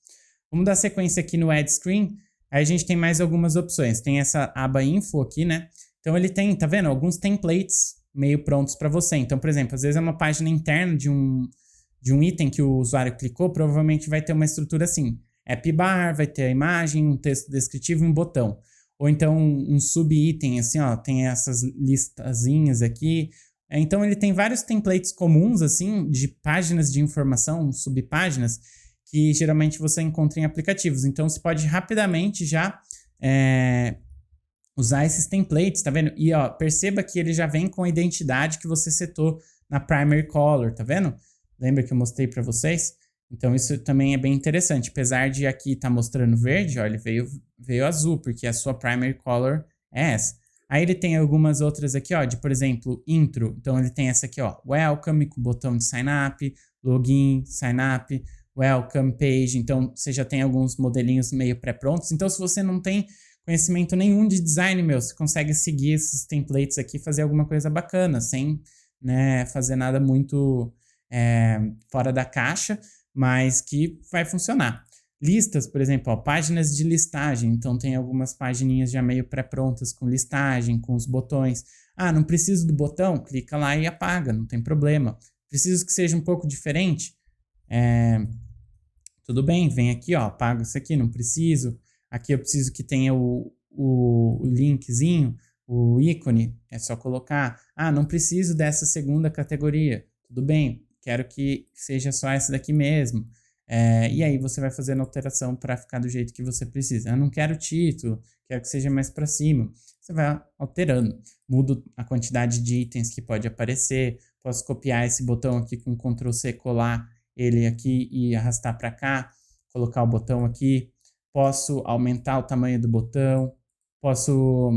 Vamos dar sequência aqui no Add Screen, aí a gente tem mais algumas opções. Tem essa aba Info aqui, né? Então ele tem, tá vendo? Alguns templates meio prontos para você. Então, por exemplo, às vezes é uma página interna de um item que o usuário clicou, provavelmente vai ter uma estrutura assim, app bar, vai ter a imagem, um texto descritivo e um botão. Ou então um sub-item, assim, ó, tem essas listazinhas aqui. Então ele tem vários templates comuns, assim, de páginas de informação, subpáginas, que geralmente você encontra em aplicativos. Então você pode rapidamente já usar esses templates, tá vendo? E ó, perceba que ele já vem com a identidade que você setou na primary color, tá vendo? Lembra que eu mostrei para vocês? Então isso também é bem interessante. Apesar de aqui estar mostrando verde, ó, ele veio azul, porque a sua primary color é essa. Aí ele tem algumas outras aqui, ó, de, por exemplo, intro. Então ele tem essa aqui, ó, welcome, com o botão de sign up, login, sign up, welcome page. Então você já tem alguns modelinhos meio pré-prontos. Então se você não tem conhecimento nenhum de design, você consegue seguir esses templates aqui e fazer alguma coisa bacana, sem, né, fazer nada muito fora da caixa, mas que vai funcionar. Listas, por exemplo, ó, páginas de listagem. Então tem algumas pagininhas já meio pré-prontas com listagem, com os botões. Ah, não preciso do botão? Clica lá e apaga, não tem problema. Preciso que seja um pouco diferente? Tudo bem, vem aqui, ó, apago isso aqui, não preciso. Aqui eu preciso que tenha o linkzinho, o ícone, é só colocar. Ah, não preciso dessa segunda categoria. Tudo bem, quero que seja só essa daqui mesmo. E aí você vai fazendo alteração para ficar do jeito que você precisa. Eu não quero título, quero que seja mais para cima. Você vai alterando. Mudo a quantidade de itens que pode aparecer. Posso copiar esse botão aqui com Ctrl+C, colar ele aqui e arrastar para cá. Colocar o botão aqui. Posso aumentar o tamanho do botão. Posso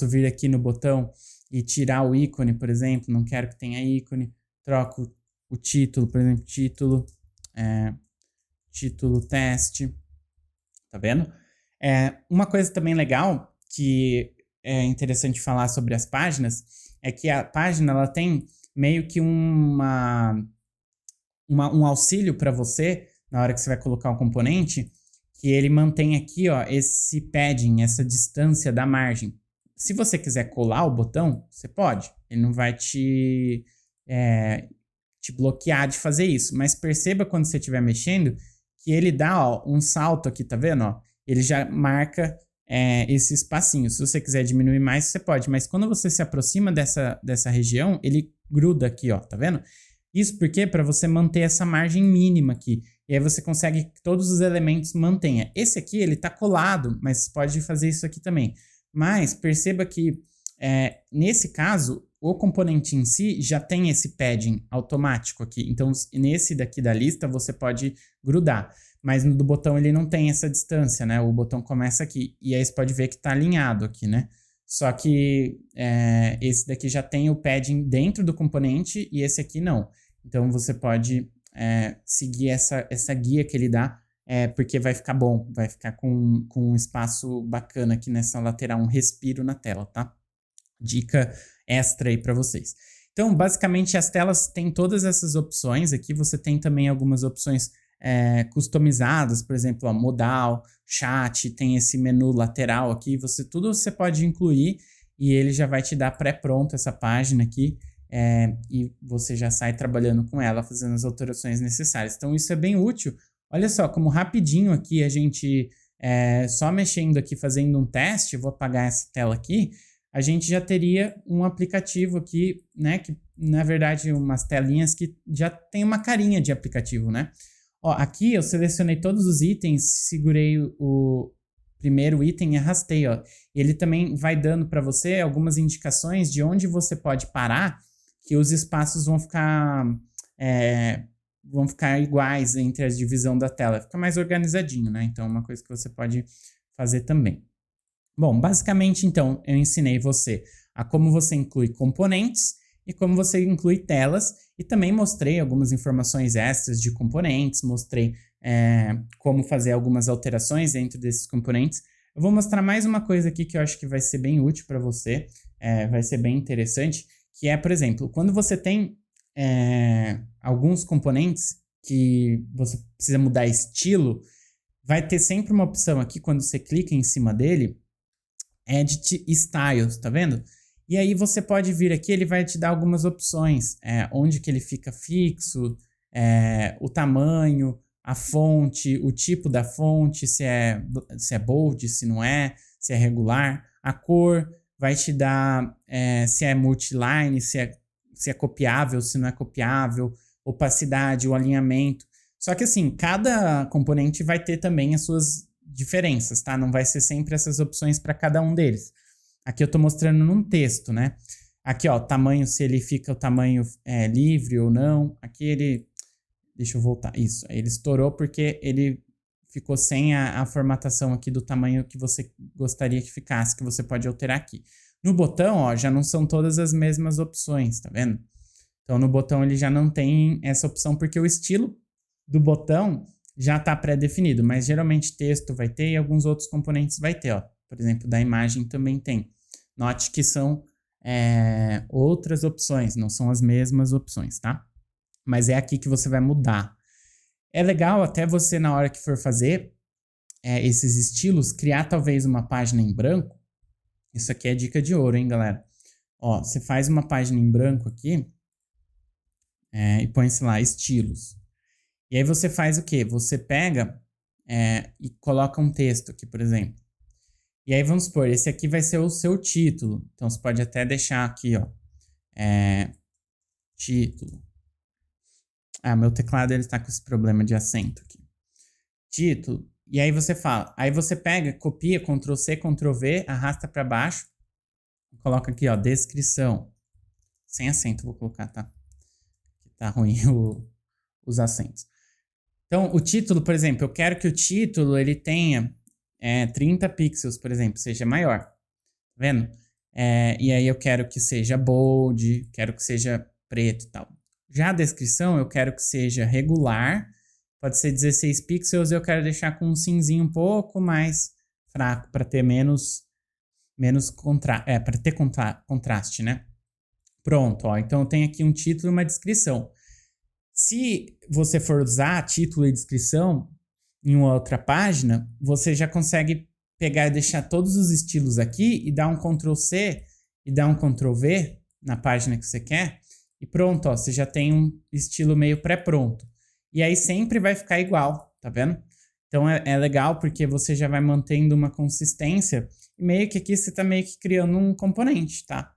vir aqui no botão e tirar o ícone, por exemplo. Não quero que tenha ícone. Troco o título, por exemplo, título teste, tá vendo? Uma coisa também legal que é interessante falar sobre as páginas é que a página ela tem meio que um auxílio para você na hora que você vai colocar o componente, que ele mantém aqui, ó, esse padding, essa distância da margem. Se você quiser colar o botão, você pode. Ele não vai te bloquear de fazer isso. Mas perceba quando você estiver mexendo que ele dá, ó, um salto aqui, tá vendo? Ó? Ele já marca esse espacinho. Se você quiser diminuir mais, você pode. Mas quando você se aproxima dessa região, ele gruda aqui, ó, tá vendo? Isso porque para você manter essa margem mínima aqui. E aí você consegue que todos os elementos mantenha. Esse aqui, ele tá colado, mas você pode fazer isso aqui também. Mas perceba que, nesse caso, o componente em si já tem esse padding automático aqui. Então, nesse daqui da lista, você pode grudar. Mas no do botão, ele não tem essa distância, né? O botão começa aqui. E aí você pode ver que tá alinhado aqui, né? Só que esse daqui já tem o padding dentro do componente e esse aqui não. Então, você pode seguir essa guia que ele dá, porque vai ficar bom. Vai ficar com um espaço bacana aqui nessa lateral, um respiro na tela, tá? Dica extra aí para vocês. Então, basicamente, as telas têm todas essas opções. Aqui você tem também algumas opções customizadas, por exemplo, ó, modal, chat, tem esse menu lateral aqui. Tudo você pode incluir e ele já vai te dar pré-pronto essa página aqui. E você já sai trabalhando com ela, fazendo as alterações necessárias. Então, isso é bem útil. Olha só, como rapidinho aqui a gente, só mexendo aqui, fazendo um teste, vou apagar essa tela aqui, a gente já teria um aplicativo aqui, né, que na verdade umas telinhas que já tem uma carinha de aplicativo, né? Ó, aqui eu selecionei todos os itens, segurei o primeiro item e arrastei, ó. Ele também vai dando para você algumas indicações de onde você pode parar, que os espaços vão ficar iguais entre a divisão da tela, fica mais organizadinho, né? Então, uma coisa que você pode fazer também. Bom, basicamente, então, eu ensinei você a como você inclui componentes e como você inclui telas, e também mostrei algumas informações extras de componentes, mostrei como fazer algumas alterações dentro desses componentes. Eu vou mostrar mais uma coisa aqui que eu acho que vai ser bem útil para você, vai ser bem interessante, que é, por exemplo, quando você tem alguns componentes que você precisa mudar estilo, vai ter sempre uma opção aqui, quando você clica em cima dele, Edit Styles, tá vendo? E aí você pode vir aqui, ele vai te dar algumas opções, onde que ele fica fixo, o tamanho, a fonte, o tipo da fonte, se é bold, se não é, se é regular, a cor, vai te dar se é multiline, se é copiável, se não é copiável, opacidade, o alinhamento. Só que assim, cada componente vai ter também as suas diferenças, tá? Não vai ser sempre essas opções para cada um deles. Aqui eu estou mostrando num texto, né? Aqui, ó, tamanho, se ele fica o tamanho livre ou não. Aqui ele... Deixa eu voltar. Isso, ele estourou porque ele ficou sem a formatação aqui do tamanho que você gostaria que ficasse, que você pode alterar aqui. No botão, ó, já não são todas as mesmas opções, tá vendo? Então, no botão ele já não tem essa opção porque o estilo do botão já está pré-definido, mas geralmente texto vai ter e alguns outros componentes vai ter, ó. Por exemplo, da imagem também tem. Note que são outras opções, não são as mesmas opções, tá? Mas é aqui que você vai mudar. É legal até você, na hora que for fazer esses estilos, criar talvez uma página em branco. Isso aqui é dica de ouro, hein, galera? Ó, você faz uma página em branco aqui e põe-se lá, estilos. E aí você faz o quê? Você pega e coloca um texto aqui, por exemplo. E aí vamos supor, esse aqui vai ser o seu título. Então você pode até deixar aqui, ó, título. Ah, meu teclado ele tá com esse problema de acento aqui. Título. E aí você fala, aí você pega, copia, Ctrl C, Ctrl V, arrasta para baixo, coloca aqui, ó, descrição. Sem acento vou colocar, tá? Tá ruim os acentos. Então, o título, por exemplo, eu quero que o título ele tenha 30 pixels, por exemplo, seja maior. Tá vendo? E aí eu quero que seja bold, quero que seja preto e tal. Já a descrição eu quero que seja regular, pode ser 16 pixels, eu quero deixar com um cinzinho um pouco mais fraco, para ter menos para ter contraste, né? Pronto, ó, então eu tenho aqui um título e uma descrição. Se você for usar título e descrição em uma outra página, você já consegue pegar e deixar todos os estilos aqui e dar um Ctrl C e dar um Ctrl V na página que você quer e pronto, ó, você já tem um estilo meio pré-pronto. E aí sempre vai ficar igual, tá vendo? Então é legal porque você já vai mantendo uma consistência e meio que aqui você tá meio que criando um componente, tá?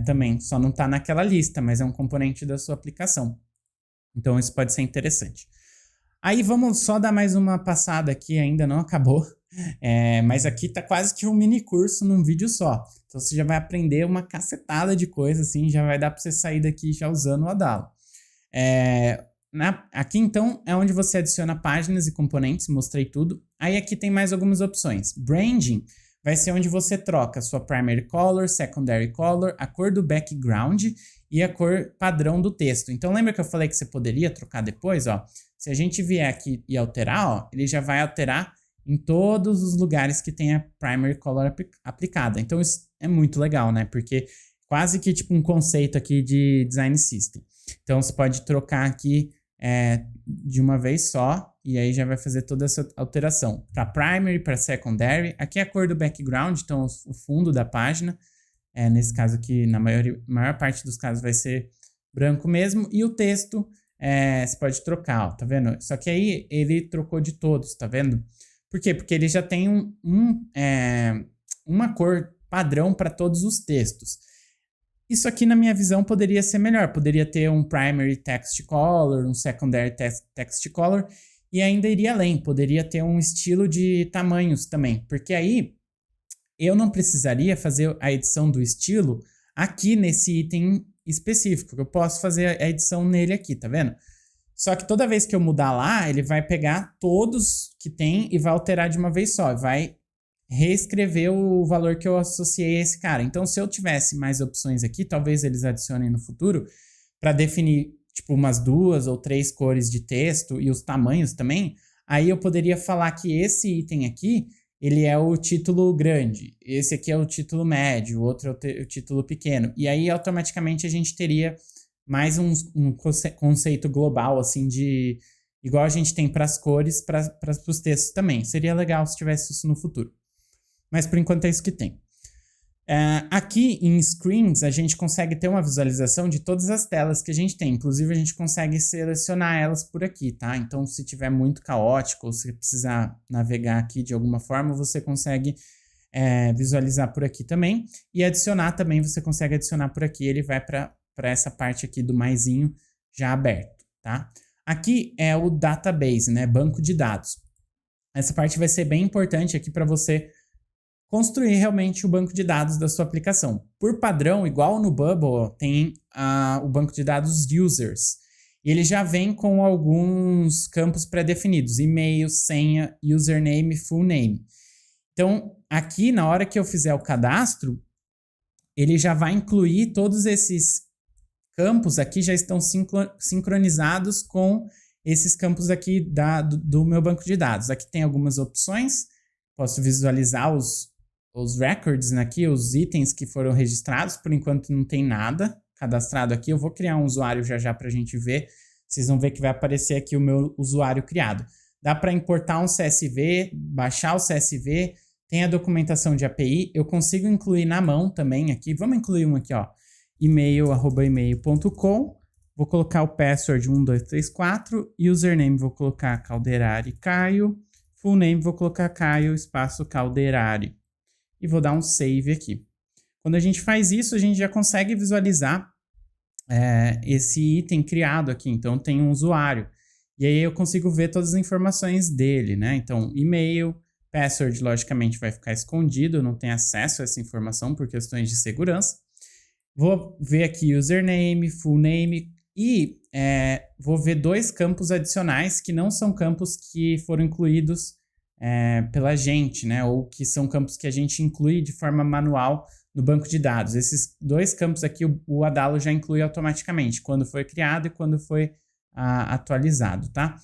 Também, só não tá naquela lista, mas é um componente da sua aplicação. Então isso pode ser interessante. Aí vamos só dar mais uma passada aqui, ainda não acabou. Mas aqui tá quase que um mini curso num vídeo só. Então você já vai aprender uma cacetada de coisa, assim, já vai dar para você sair daqui já usando o Adalo. Aqui então é onde você adiciona páginas e componentes, mostrei tudo. Aí aqui tem mais algumas opções. Branding vai ser onde você troca a sua primary color, secondary color, a cor do background e a cor padrão do texto. Então lembra que eu falei que você poderia trocar depois, ó? Se a gente vier aqui e alterar, ó, ele já vai alterar em todos os lugares que tem a primary color aplicada. Então isso é muito legal, né? Porque quase que tipo um conceito aqui de design system. Então você pode trocar aqui de uma vez só e aí já vai fazer toda essa alteração. Para primary, para secondary. Aqui é a cor do background, então o fundo da página. Nesse caso aqui, na maior parte dos casos vai ser branco mesmo. E o texto você pode trocar, ó, tá vendo? Só que aí ele trocou de todos, tá vendo? Por quê? Porque ele já tem uma cor padrão para todos os textos. Isso aqui, na minha visão, poderia ser melhor. Poderia ter um primary text color, um secondary text color, e ainda iria além. Poderia ter um estilo de tamanhos também, porque aí eu não precisaria fazer a edição do estilo aqui nesse item específico. Eu posso fazer a edição nele aqui, tá vendo? Só que toda vez que eu mudar lá, ele vai pegar todos que tem e vai alterar de uma vez só. Vai reescrever o valor que eu associei a esse cara. Então, se eu tivesse mais opções aqui, talvez eles adicionem no futuro, para definir tipo umas 2 ou 3 cores de texto e os tamanhos também, aí eu poderia falar que esse item aqui, ele é o título grande, esse aqui é o título médio, o outro é o título pequeno. E aí, automaticamente, a gente teria mais um conceito global, assim, de... Igual a gente tem para as cores, para os textos também. Seria legal se tivesse isso no futuro. Mas, por enquanto, é isso que tem. Aqui em Screens, a gente consegue ter uma visualização de todas as telas que a gente tem. Inclusive, a gente consegue selecionar elas por aqui, tá? Então, se tiver muito caótico ou se precisar navegar aqui de alguma forma, você consegue visualizar por aqui também. E adicionar também, você consegue adicionar por aqui. Ele vai para essa parte aqui do maisinho já aberto, tá? Aqui é o database, né? Banco de dados. Essa parte vai ser bem importante aqui para você construir realmente o banco de dados da sua aplicação. Por padrão, igual no Bubble, tem o banco de dados users. E ele já vem com alguns campos pré-definidos: e-mail, senha, username, full name. Então, aqui, na hora que eu fizer o cadastro, ele já vai incluir todos esses campos aqui, já estão sincronizados com esses campos aqui do meu banco de dados. Aqui tem algumas opções, posso visualizar os records aqui, os itens que foram registrados. Por enquanto não tem nada cadastrado aqui. Eu vou criar um usuário já para a gente ver. Vocês vão ver que vai aparecer aqui o meu usuário criado. Dá para importar um CSV, baixar o CSV, tem a documentação de API. Eu consigo incluir na mão também aqui. Vamos incluir um aqui, ó. email@email.com. Vou colocar o password 1234. Username vou colocar Calderari Caio. Full name vou colocar Caio espaço Calderari. E vou dar um save aqui. Quando a gente faz isso, a gente já consegue visualizar esse item criado aqui. Então, tem um usuário. E aí eu consigo ver todas as informações dele, né? Então, e-mail, password, logicamente, vai ficar escondido. Eu não tenho acesso a essa informação por questões de segurança. Vou ver aqui username, full name e vou ver dois campos adicionais que não são campos que foram incluídos pela gente, né? Ou que são campos que a gente inclui de forma manual no banco de dados. Esses dois campos aqui, o Adalo já inclui automaticamente, quando foi criado e quando foi atualizado, tá?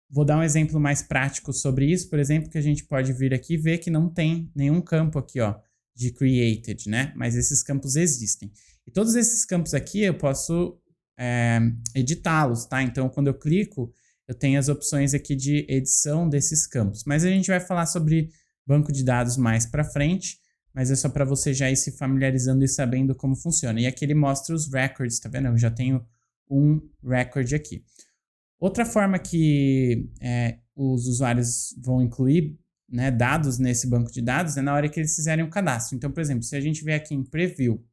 Vou dar um exemplo mais prático sobre isso, por exemplo, que a gente pode vir aqui e ver que não tem nenhum campo aqui, ó, de created, né? Mas esses campos existem. E todos esses campos aqui eu posso editá-los, tá? Então, quando eu clico, eu tenho as opções aqui de edição desses campos. Mas a gente vai falar sobre banco de dados mais para frente, mas é só para você já ir se familiarizando e sabendo como funciona. E aqui ele mostra os records, tá vendo? Eu já tenho um record aqui. Outra forma que os usuários vão incluir, né, dados nesse banco de dados é na hora que eles fizerem o cadastro. Então, por exemplo, se a gente vier aqui em Preview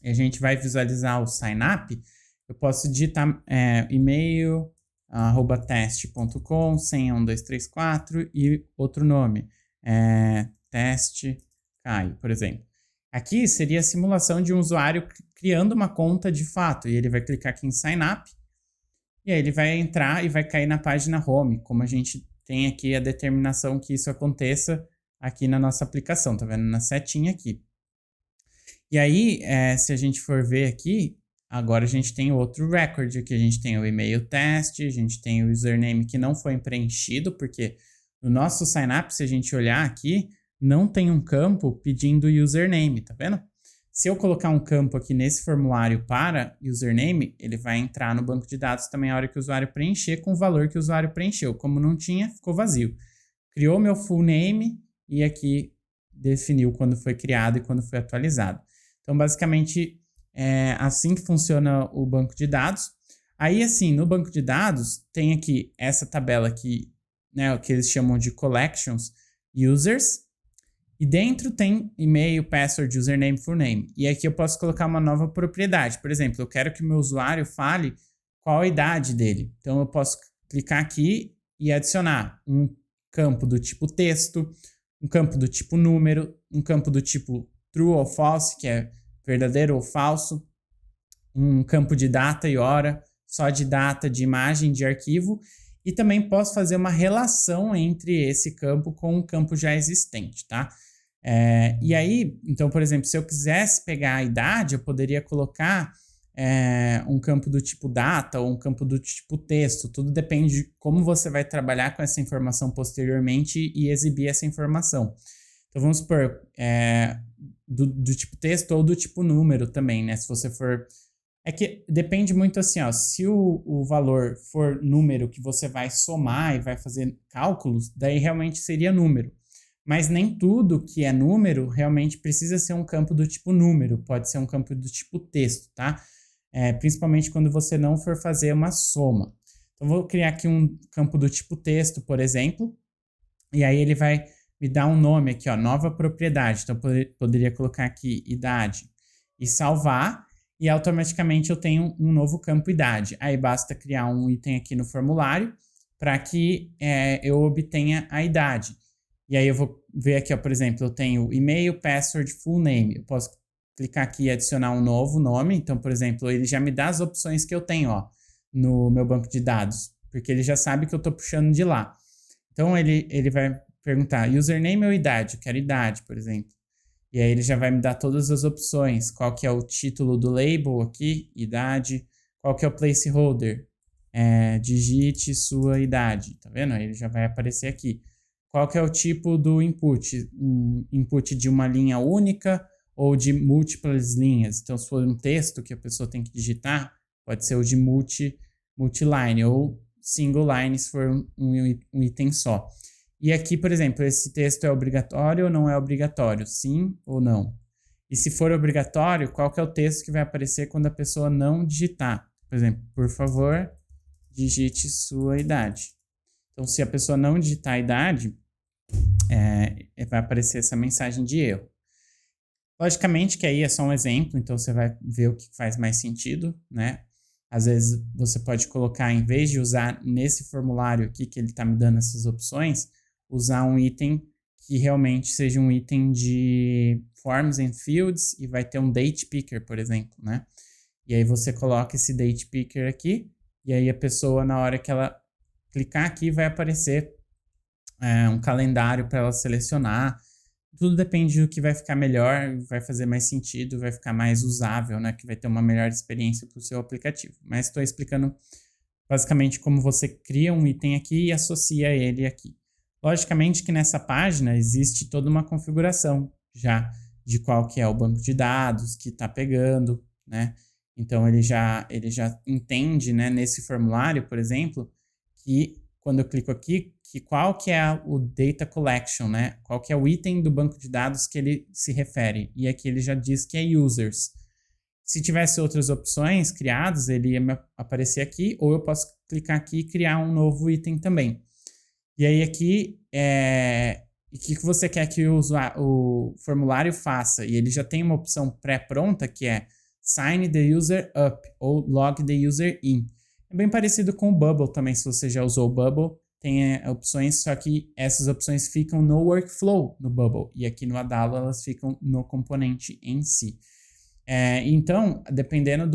e a gente vai visualizar o Sign Up, eu posso digitar e-mail, @teste.com, senha 1234 e outro nome, teste Caio, por exemplo. Aqui seria a simulação de um usuário criando uma conta de fato, e ele vai clicar aqui em Sign Up, e aí ele vai entrar e vai cair na página Home, como a gente tem aqui a determinação que isso aconteça aqui na nossa aplicação, tá vendo? Na setinha aqui. E aí, se a gente for ver aqui, agora a gente tem outro record aqui, a gente tem o e-mail teste, a gente tem o username que não foi preenchido, porque no nosso sign up, se a gente olhar aqui, não tem um campo pedindo username, tá vendo? Se eu colocar um campo aqui nesse formulário para username, ele vai entrar no banco de dados também a hora que o usuário preencher com o valor que o usuário preencheu. Como não tinha, ficou vazio. Criou meu full name e aqui definiu quando foi criado e quando foi atualizado. Então, basicamente, é assim que funciona o banco de dados. Aí, assim, no banco de dados, tem aqui essa tabela aqui, né, o que eles chamam de collections users. E dentro tem e-mail, password, username, full name. E aqui eu posso colocar uma nova propriedade. Por exemplo, eu quero que o meu usuário fale qual a idade dele. Então, eu posso clicar aqui e adicionar um campo do tipo texto, um campo do tipo número, um campo do tipo true ou false, que é verdadeiro ou falso, um campo de data e hora, só de data, de imagem, de arquivo. E também posso fazer uma relação entre esse campo com um campo já existente, tá? E aí, então, por exemplo, se eu quisesse pegar a idade, eu poderia colocar um campo do tipo data ou um campo do tipo texto. Tudo depende de como você vai trabalhar com essa informação posteriormente e exibir essa informação. Então, vamos supor, do tipo texto ou do tipo número também, né? Se você for... É que depende muito assim, ó, se o valor for número que você vai somar e vai fazer cálculos, daí realmente seria número. Mas nem tudo que é número realmente precisa ser um campo do tipo número, pode ser um campo do tipo texto, tá? Principalmente quando você não for fazer uma soma. Então, vou criar aqui um campo do tipo texto, por exemplo, e aí ele vai me dar um nome aqui, ó, nova propriedade. Então, eu poderia colocar aqui idade e salvar, e automaticamente eu tenho um novo campo idade. Aí basta criar um item aqui no formulário para que eu obtenha a idade. E aí eu vou ver aqui, ó, por exemplo, eu tenho e-mail, password, full name. Eu posso clicar aqui e adicionar um novo nome. Então, por exemplo, ele já me dá as opções que eu tenho, ó, no meu banco de dados, porque ele já sabe que eu estou puxando de lá. Então, ele vai perguntar username ou idade? Eu quero idade, por exemplo. E aí ele já vai me dar todas as opções. Qual que é o título do label aqui? Idade. Qual que é o placeholder? Digite sua idade. Tá vendo? Aí ele já vai aparecer aqui. Qual que é o tipo do input? Um input de uma linha única ou de múltiplas linhas? Então, se for um texto que a pessoa tem que digitar, pode ser o de multiline ou single line se for um item só. E aqui, por exemplo, esse texto é obrigatório ou não é obrigatório? Sim ou não? E se for obrigatório, qual que é o texto que vai aparecer quando a pessoa não digitar? Por exemplo, por favor, digite sua idade. Então, se a pessoa não digitar a idade, vai aparecer essa mensagem de erro. Logicamente que aí é só um exemplo, então você vai ver o que faz mais sentido, né? Às vezes você pode colocar, em vez de usar nesse formulário aqui que ele está me dando essas opções, usar um item que realmente seja um item de Forms and Fields e vai ter um Date Picker, por exemplo, né? E aí você coloca esse Date Picker aqui e aí a pessoa, na hora que ela clicar aqui, vai aparecer um calendário para ela selecionar. Tudo depende do que vai ficar melhor, vai fazer mais sentido, vai ficar mais usável, né? Que vai ter uma melhor experiência para o seu aplicativo. Mas estou explicando basicamente como você cria um item aqui e associa ele aqui. Logicamente que nessa página existe toda uma configuração já de qual que é o banco de dados que está pegando, né? Então ele já entende, né, nesse formulário, por exemplo, que quando eu clico aqui, que qual que é o data collection, né? Qual que é o item do banco de dados que ele se refere. E aqui ele já diz que é users. Se tivesse outras opções criadas, ele ia me aparecer aqui, ou eu posso clicar aqui e criar um novo item também. E aí aqui, o que você quer que o formulário faça? E ele já tem uma opção pré-pronta que é Sign the user up ou Log the user in. É bem parecido com o Bubble também, se você já usou o Bubble, tem opções, só que essas opções ficam no workflow no Bubble, e aqui no Adalo elas ficam no componente em si. Então, dependendo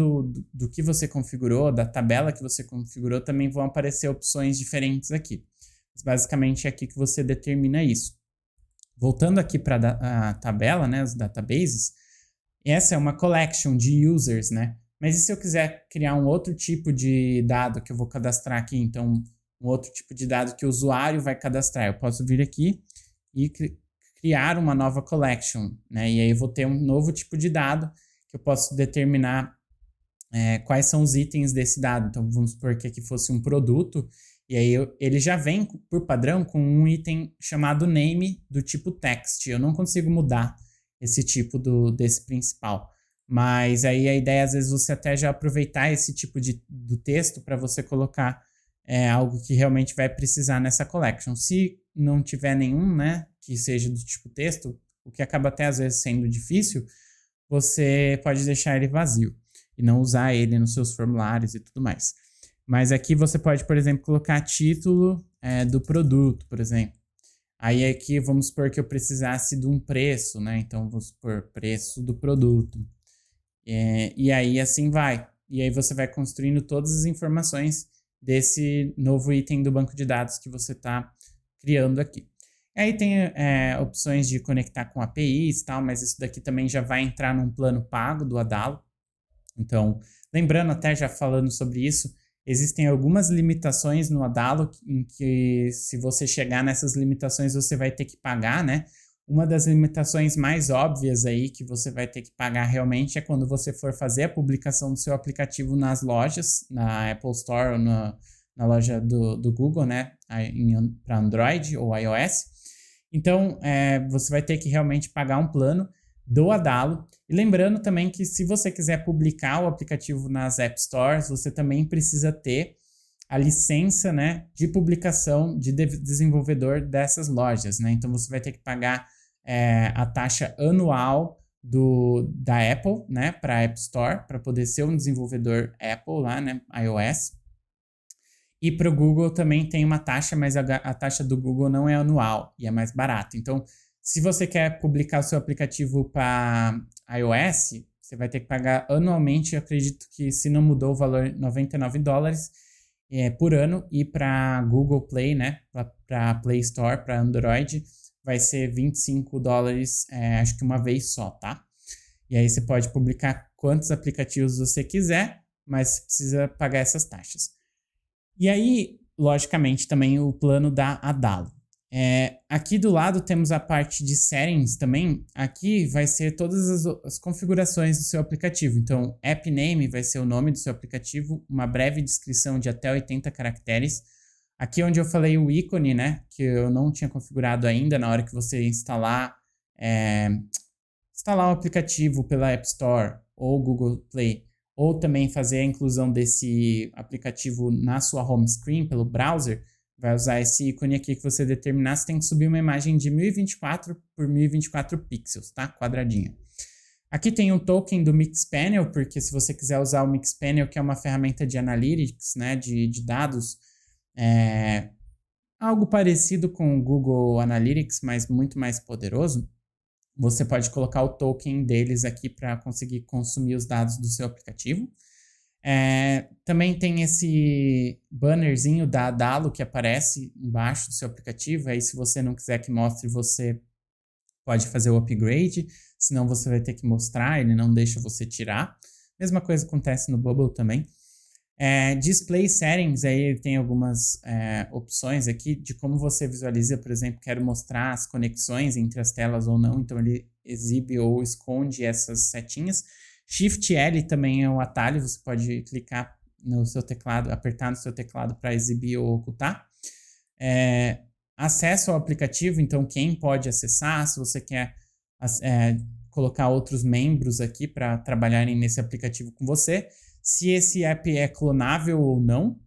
do que você configurou, da tabela que você configurou, também vão aparecer opções diferentes aqui. Mas basicamente é aqui que você determina isso. Voltando aqui para a tabela, né, os databases, essa é uma collection de users, né? Mas e se eu quiser criar um outro tipo de dado que eu vou cadastrar aqui? Então, um outro tipo de dado que o usuário vai cadastrar. Eu posso vir aqui e criar uma nova collection, né? E aí eu vou ter um novo tipo de dado que eu posso determinar quais são os itens desse dado. Então, vamos supor que aqui fosse um produto, e aí ele já vem, por padrão, com um item chamado name do tipo text. Eu não consigo mudar esse tipo desse principal. Mas aí a ideia, às vezes, você até já aproveitar esse tipo do texto para você colocar algo que realmente vai precisar nessa collection. Se não tiver nenhum, né, que seja do tipo texto, o que acaba até às vezes sendo difícil, você pode deixar ele vazio e não usar ele nos seus formulários e tudo mais. Mas aqui você pode, por exemplo, colocar título do produto, por exemplo. Aí aqui vamos supor que eu precisasse de um preço, né? Então vamos supor preço do produto. E aí assim vai. E aí você vai construindo todas as informações desse novo item do banco de dados que você está criando aqui. Aí tem opções de conectar com APIs e tal, mas isso daqui também já vai entrar num plano pago do Adalo. Então, lembrando até já falando sobre isso, existem algumas limitações no Adalo em que se você chegar nessas limitações você vai ter que pagar, né? Uma das limitações mais óbvias aí que você vai ter que pagar realmente é quando você for fazer a publicação do seu aplicativo nas lojas, na Apple Store ou na loja do Google, né? Para Android ou iOS. Então, você vai ter que realmente pagar um plano do Adalo. E lembrando também que se você quiser publicar o aplicativo nas App Stores, você também precisa ter a licença, né, de publicação de desenvolvedor dessas lojas, né? Então, você vai ter que pagar a taxa anual da Apple, né, para a App Store, para poder ser um desenvolvedor Apple lá, né, iOS. E para o Google também tem uma taxa, mas a taxa do Google não é anual e é mais barato. Então, se você quer publicar o seu aplicativo para iOS, você vai ter que pagar anualmente, eu acredito que se não mudou o valor, $99 por ano. E para Google Play, né, para Play Store, para Android, vai ser $25, acho que uma vez só, tá? E aí você pode publicar quantos aplicativos você quiser, mas precisa pagar essas taxas. E aí, logicamente, também o plano da Adalo. Aqui do lado temos a parte de settings também. Aqui vai ser todas as configurações do seu aplicativo. Então, app name vai ser o nome do seu aplicativo, uma breve descrição de até 80 caracteres. Aqui onde eu falei o ícone, né, que eu não tinha configurado ainda, na hora que você instalar o aplicativo pela App Store ou Google Play, ou também fazer a inclusão desse aplicativo na sua home screen pelo browser, vai usar esse ícone aqui que você determinar. Você tem que subir uma imagem de 1024 por 1024 pixels, tá? Quadradinha. Aqui tem um token do Mixpanel, porque se você quiser usar o Mixpanel, que é uma ferramenta de analytics, né, de dados, algo parecido com o Google Analytics, mas muito mais poderoso, você pode colocar o token deles aqui para conseguir consumir os dados do seu aplicativo. Também tem esse bannerzinho da Adalo que aparece embaixo do seu aplicativo. Aí, se você não quiser que mostre, você pode fazer o upgrade, senão você vai ter que mostrar, ele não deixa você tirar. Mesma coisa acontece no Bubble também. Display Settings, aí tem algumas opções aqui de como você visualiza. Por exemplo, quero mostrar as conexões entre as telas ou não, então ele exibe ou esconde essas setinhas. Shift L também é um atalho, você pode clicar no seu teclado, apertar no seu teclado para exibir ou ocultar. Acesso ao aplicativo, então quem pode acessar, se você quer colocar outros membros aqui para trabalharem nesse aplicativo com você. Se esse app é clonável ou não,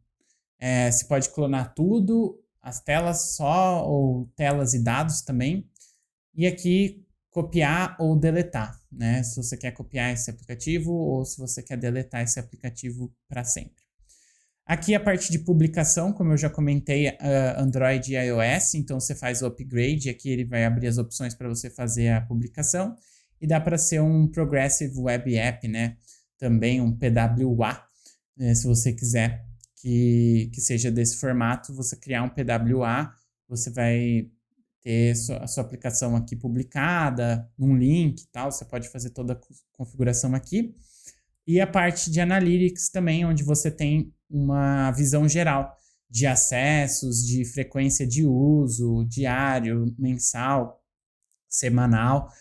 você pode clonar tudo, as telas só, ou telas e dados também. E aqui, copiar ou deletar, né? Se você quer copiar esse aplicativo ou se você quer deletar esse aplicativo para sempre. Aqui a parte de publicação, como eu já comentei, Android e iOS, então você faz o upgrade, aqui ele vai abrir as opções para você fazer a publicação, e dá para ser um Progressive Web App, né? Também um PWA, se você quiser que seja desse formato, você criar um PWA, você vai ter a sua aplicação aqui publicada, um link e tal, você pode fazer toda a configuração aqui. E a parte de Analytics também, onde você tem uma visão geral de acessos, de frequência de uso, diário, mensal, semanal,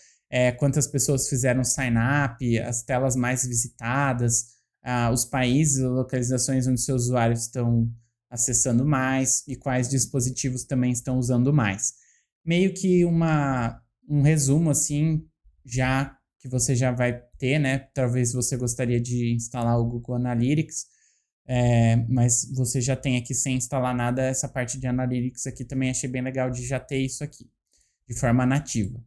quantas pessoas fizeram sign-up, as telas mais visitadas, os países, as localizações onde seus usuários estão acessando mais e quais dispositivos também estão usando mais. Meio que um resumo, assim, já que você já vai ter, né? Talvez você gostaria de instalar o Google Analytics, mas você já tem aqui sem instalar nada. Essa parte de Analytics aqui também achei bem legal de já ter isso aqui, de forma nativa.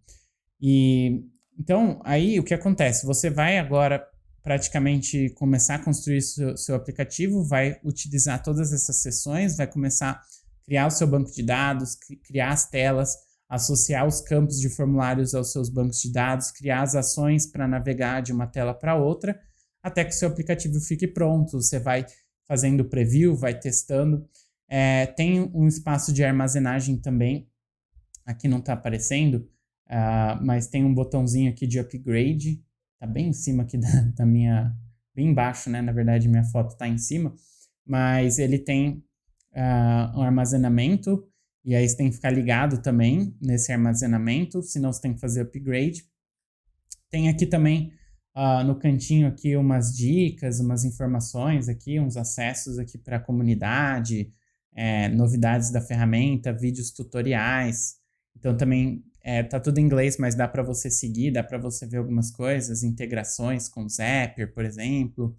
E então, aí o que acontece? Você vai agora praticamente começar a construir seu aplicativo, vai utilizar todas essas seções, vai começar a criar o seu banco de dados, criar as telas, associar os campos de formulários aos seus bancos de dados, criar as ações para navegar de uma tela para outra, até que o seu aplicativo fique pronto. Você vai fazendo preview, vai testando. Tem um espaço de armazenagem também, aqui não está aparecendo, mas tem um botãozinho aqui de upgrade, tá bem em cima aqui da minha, bem embaixo, né? Na verdade, minha foto tá em cima, mas ele tem um armazenamento, e aí você tem que ficar ligado também nesse armazenamento, senão você tem que fazer upgrade. Tem aqui também, no cantinho aqui, umas dicas, umas informações aqui, uns acessos aqui para a comunidade, novidades da ferramenta, vídeos tutoriais. Então também tá tudo em inglês, mas dá para você seguir, dá para você ver algumas coisas, integrações com o Zapier, por exemplo.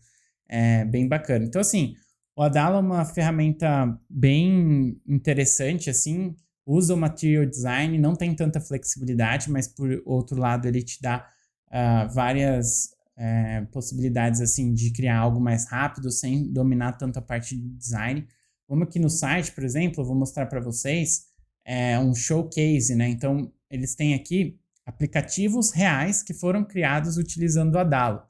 É bem bacana. Então, assim, o Adalo é uma ferramenta bem interessante, assim, usa o Material Design, não tem tanta flexibilidade, mas por outro lado ele te dá várias possibilidades, assim, de criar algo mais rápido, sem dominar tanto a parte de design. Vamos aqui no site, por exemplo, eu vou mostrar para vocês um showcase, né? Então, eles têm aqui aplicativos reais que foram criados utilizando o Adalo.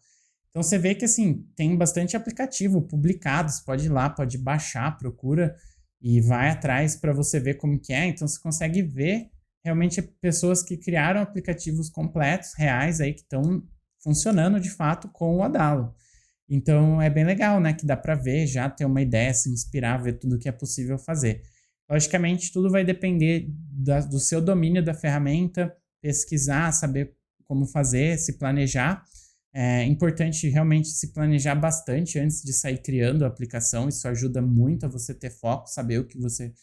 Então, você vê que, assim, tem bastante aplicativo publicado, você pode ir lá, pode baixar, procura e vai atrás para você ver como que é. Então, você consegue ver realmente pessoas que criaram aplicativos completos, reais, aí, que estão funcionando, de fato, com o Adalo. Então, é bem legal, né? Que dá para ver, já ter uma ideia, se inspirar, ver tudo que é possível fazer. Logicamente, tudo vai depender do seu domínio da ferramenta, pesquisar, saber como fazer, se planejar. É importante realmente se planejar bastante antes de sair criando a aplicação. Isso ajuda muito a você ter foco, saber o que você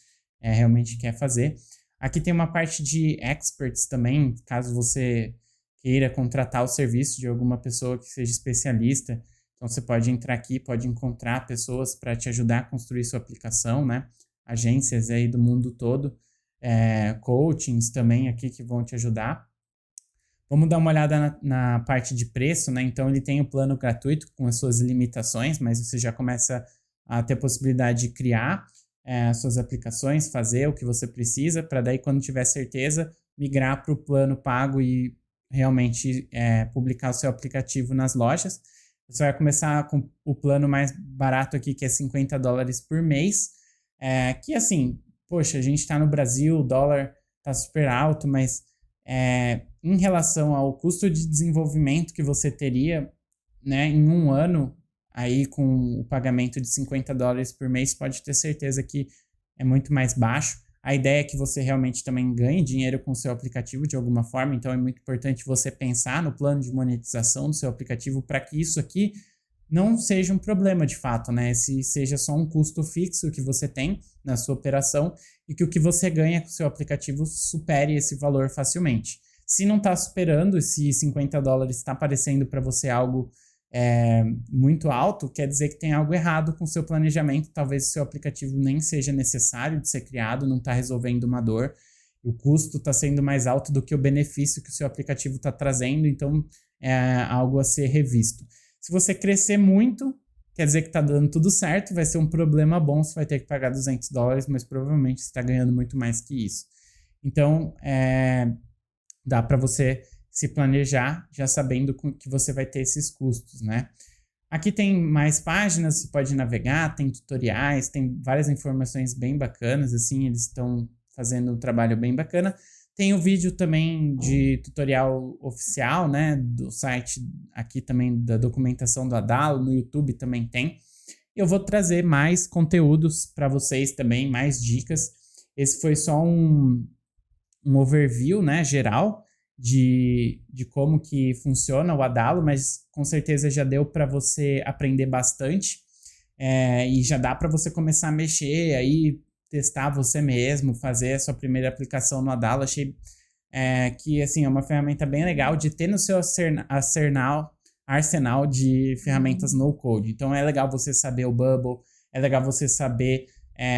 realmente quer fazer. Aqui tem uma parte de experts também, caso você queira contratar o serviço de alguma pessoa que seja especialista. Então, você pode entrar aqui, pode encontrar pessoas para te ajudar a construir sua aplicação, né? Agências aí do mundo todo, coachings também aqui que vão te ajudar. Vamos dar uma olhada na parte de preço, né? Então, ele tem o plano gratuito com as suas limitações, mas você já começa a ter a possibilidade de criar suas aplicações, fazer o que você precisa, para daí, quando tiver certeza, migrar para o plano pago e realmente publicar o seu aplicativo nas lojas. Você vai começar com o plano mais barato aqui, que é $50 por mês, que assim, poxa, a gente está no Brasil, o dólar está super alto, mas em relação ao custo de desenvolvimento que você teria, né, em um ano, aí com o pagamento de $50 por mês, pode ter certeza que é muito mais baixo. A ideia é que você realmente também ganhe dinheiro com o seu aplicativo de alguma forma, então é muito importante você pensar no plano de monetização do seu aplicativo para que isso aqui não seja um problema de fato, né? Se seja só um custo fixo que você tem na sua operação e que o que você ganha com o seu aplicativo supere esse valor facilmente. Se não está superando, se $50 está parecendo para você algo muito alto, quer dizer que tem algo errado com o seu planejamento. Talvez o seu aplicativo nem seja necessário de ser criado, não está resolvendo uma dor. O custo está sendo mais alto do que o benefício que o seu aplicativo está trazendo, então é algo a ser revisto. Se você crescer muito, quer dizer que está dando tudo certo, vai ser um problema bom, você vai ter que pagar $200, mas provavelmente você está ganhando muito mais que isso. Então, dá para você se planejar já sabendo que você vai ter esses custos, né? Aqui tem mais páginas, você pode navegar, tem tutoriais, tem várias informações bem bacanas, assim, eles estão fazendo um trabalho bem bacana. Tem o vídeo também de tutorial oficial, né, do site aqui também da documentação do Adalo, no YouTube também tem. Eu vou trazer mais conteúdos para vocês também, mais dicas. Esse foi só um overview, né, geral de como que funciona o Adalo, mas com certeza já deu para você aprender bastante e já dá para você começar a mexer aí, testar você mesmo, fazer a sua primeira aplicação no Adalo. Achei que assim, é uma ferramenta bem legal de ter no seu arsenal de ferramentas no-code. Então é legal você saber o Bubble, é legal você saber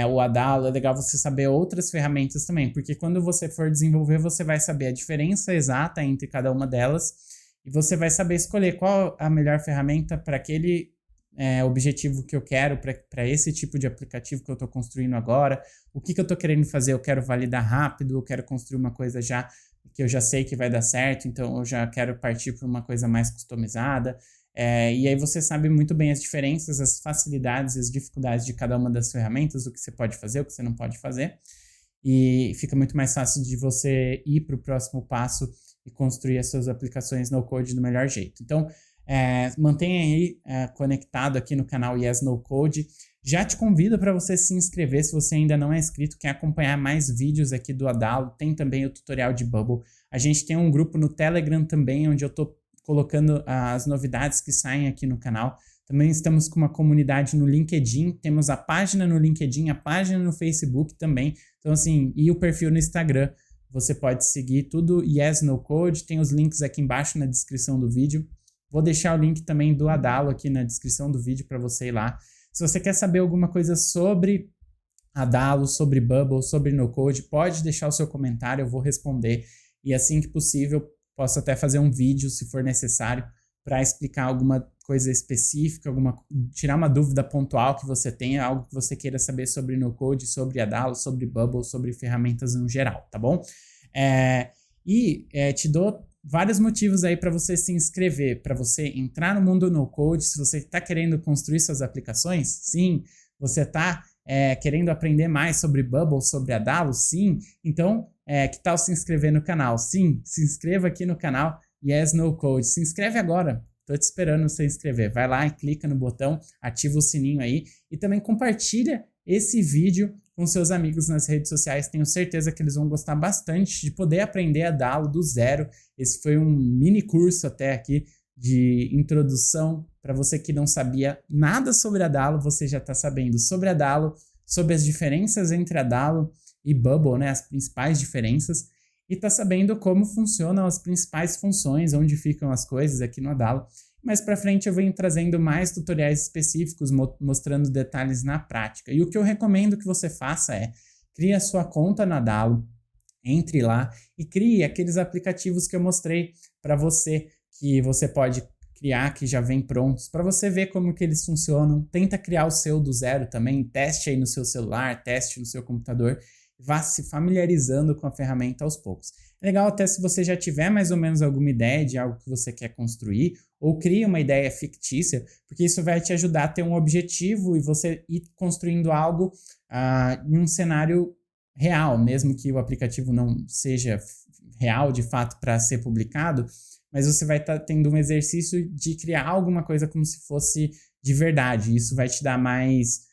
o Adalo, é legal você saber outras ferramentas também, porque quando você for desenvolver, você vai saber a diferença exata entre cada uma delas e você vai saber escolher qual a melhor ferramenta para aquele objetivo que eu quero, para esse tipo de aplicativo que eu estou construindo agora. O que eu estou querendo fazer? Eu quero validar rápido, eu quero construir uma coisa já que eu já sei que vai dar certo, então eu já quero partir para uma coisa mais customizada. E aí você sabe muito bem as diferenças, as facilidades e as dificuldades de cada uma das ferramentas, o que você pode fazer, o que você não pode fazer, e fica muito mais fácil de você ir para o próximo passo e construir as suas aplicações no code do melhor jeito. Então, mantenha aí conectado aqui no canal Yes No Code. Já te convido para você se inscrever se você ainda não é inscrito, quer acompanhar mais vídeos aqui do Adalo, tem também o tutorial de Bubble. A gente tem um grupo no Telegram também, onde eu estou colocando as novidades que saem aqui no canal. Também estamos com uma comunidade no LinkedIn, temos a página no LinkedIn, a página no Facebook também. Então, assim, e o perfil no Instagram. você pode seguir tudo Yes No Code, tem os links aqui embaixo na descrição do vídeo. Vou deixar o link também do Adalo aqui na descrição do vídeo para você ir lá. Se você quer saber alguma coisa sobre Adalo, sobre Bubble, sobre No Code, pode deixar o seu comentário, eu vou responder. E assim que possível, posso até fazer um vídeo, se for necessário, para explicar alguma coisa específica, tirar uma dúvida pontual que você tenha, algo que você queira saber sobre No Code, sobre Adalo, sobre Bubble, sobre ferramentas no geral, tá bom? Te dou vários motivos aí para você se inscrever, para você entrar no mundo No Code. Se você está querendo construir suas aplicações, sim. Você está querendo aprender mais sobre Bubble, sobre Adalo, sim. Então, que tal se inscrever no canal? Sim, se inscreva aqui no canal Yes No Code. Se inscreve agora. Tô te esperando você inscrever. Vai lá e clica no botão, ativa o sininho aí e também compartilha esse vídeo com seus amigos nas redes sociais. Tenho certeza que eles vão gostar bastante de poder aprender Adalo do zero. Esse foi um mini curso até aqui de introdução para você que não sabia nada sobre Adalo. Você já está sabendo sobre Adalo, sobre as diferenças entre Adalo e Bubble, né? As principais diferenças. E está sabendo como funcionam as principais funções, onde ficam as coisas aqui no Adalo. Mais para frente eu venho trazendo mais tutoriais específicos, mostrando detalhes na prática. E o que eu recomendo que você faça crie a sua conta no Adalo, entre lá e crie aqueles aplicativos que eu mostrei para você, que você pode criar, que já vem prontos, para você ver como que eles funcionam. Tenta criar o seu do zero também, teste aí no seu celular, teste no seu computador. Vá se familiarizando com a ferramenta aos poucos. É legal até se você já tiver mais ou menos alguma ideia de algo que você quer construir, ou cria uma ideia fictícia, porque isso vai te ajudar a ter um objetivo e você ir construindo algo em um cenário real, mesmo que o aplicativo não seja real de fato para ser publicado, mas você vai estar tendo um exercício de criar alguma coisa como se fosse de verdade. Isso vai te dar mais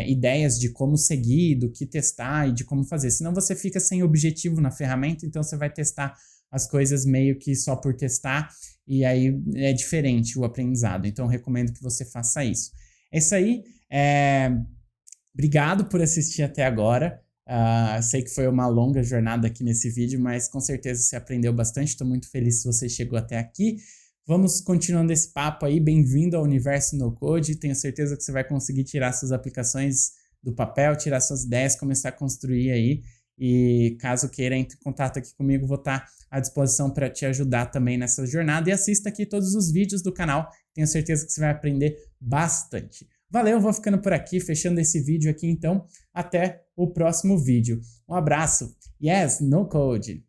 ideias de como seguir, do que testar e de como fazer. Senão você fica sem objetivo na ferramenta, então você vai testar as coisas meio que só por testar, e aí é diferente o aprendizado. Então eu recomendo que você faça isso. É isso aí. Obrigado por assistir até agora. Sei que foi uma longa jornada aqui nesse vídeo, mas com certeza você aprendeu bastante. Estou muito feliz se você chegou até aqui. Vamos continuando esse papo aí, bem-vindo ao universo No Code. Tenho certeza que você vai conseguir tirar suas aplicações do papel, tirar suas ideias, começar a construir aí. E caso queira, entre em contato aqui comigo, vou estar à disposição para te ajudar também nessa jornada. E assista aqui todos os vídeos do canal, tenho certeza que você vai aprender bastante. Valeu, vou ficando por aqui, fechando esse vídeo aqui então. Até o próximo vídeo. Um abraço. Yes, No Code!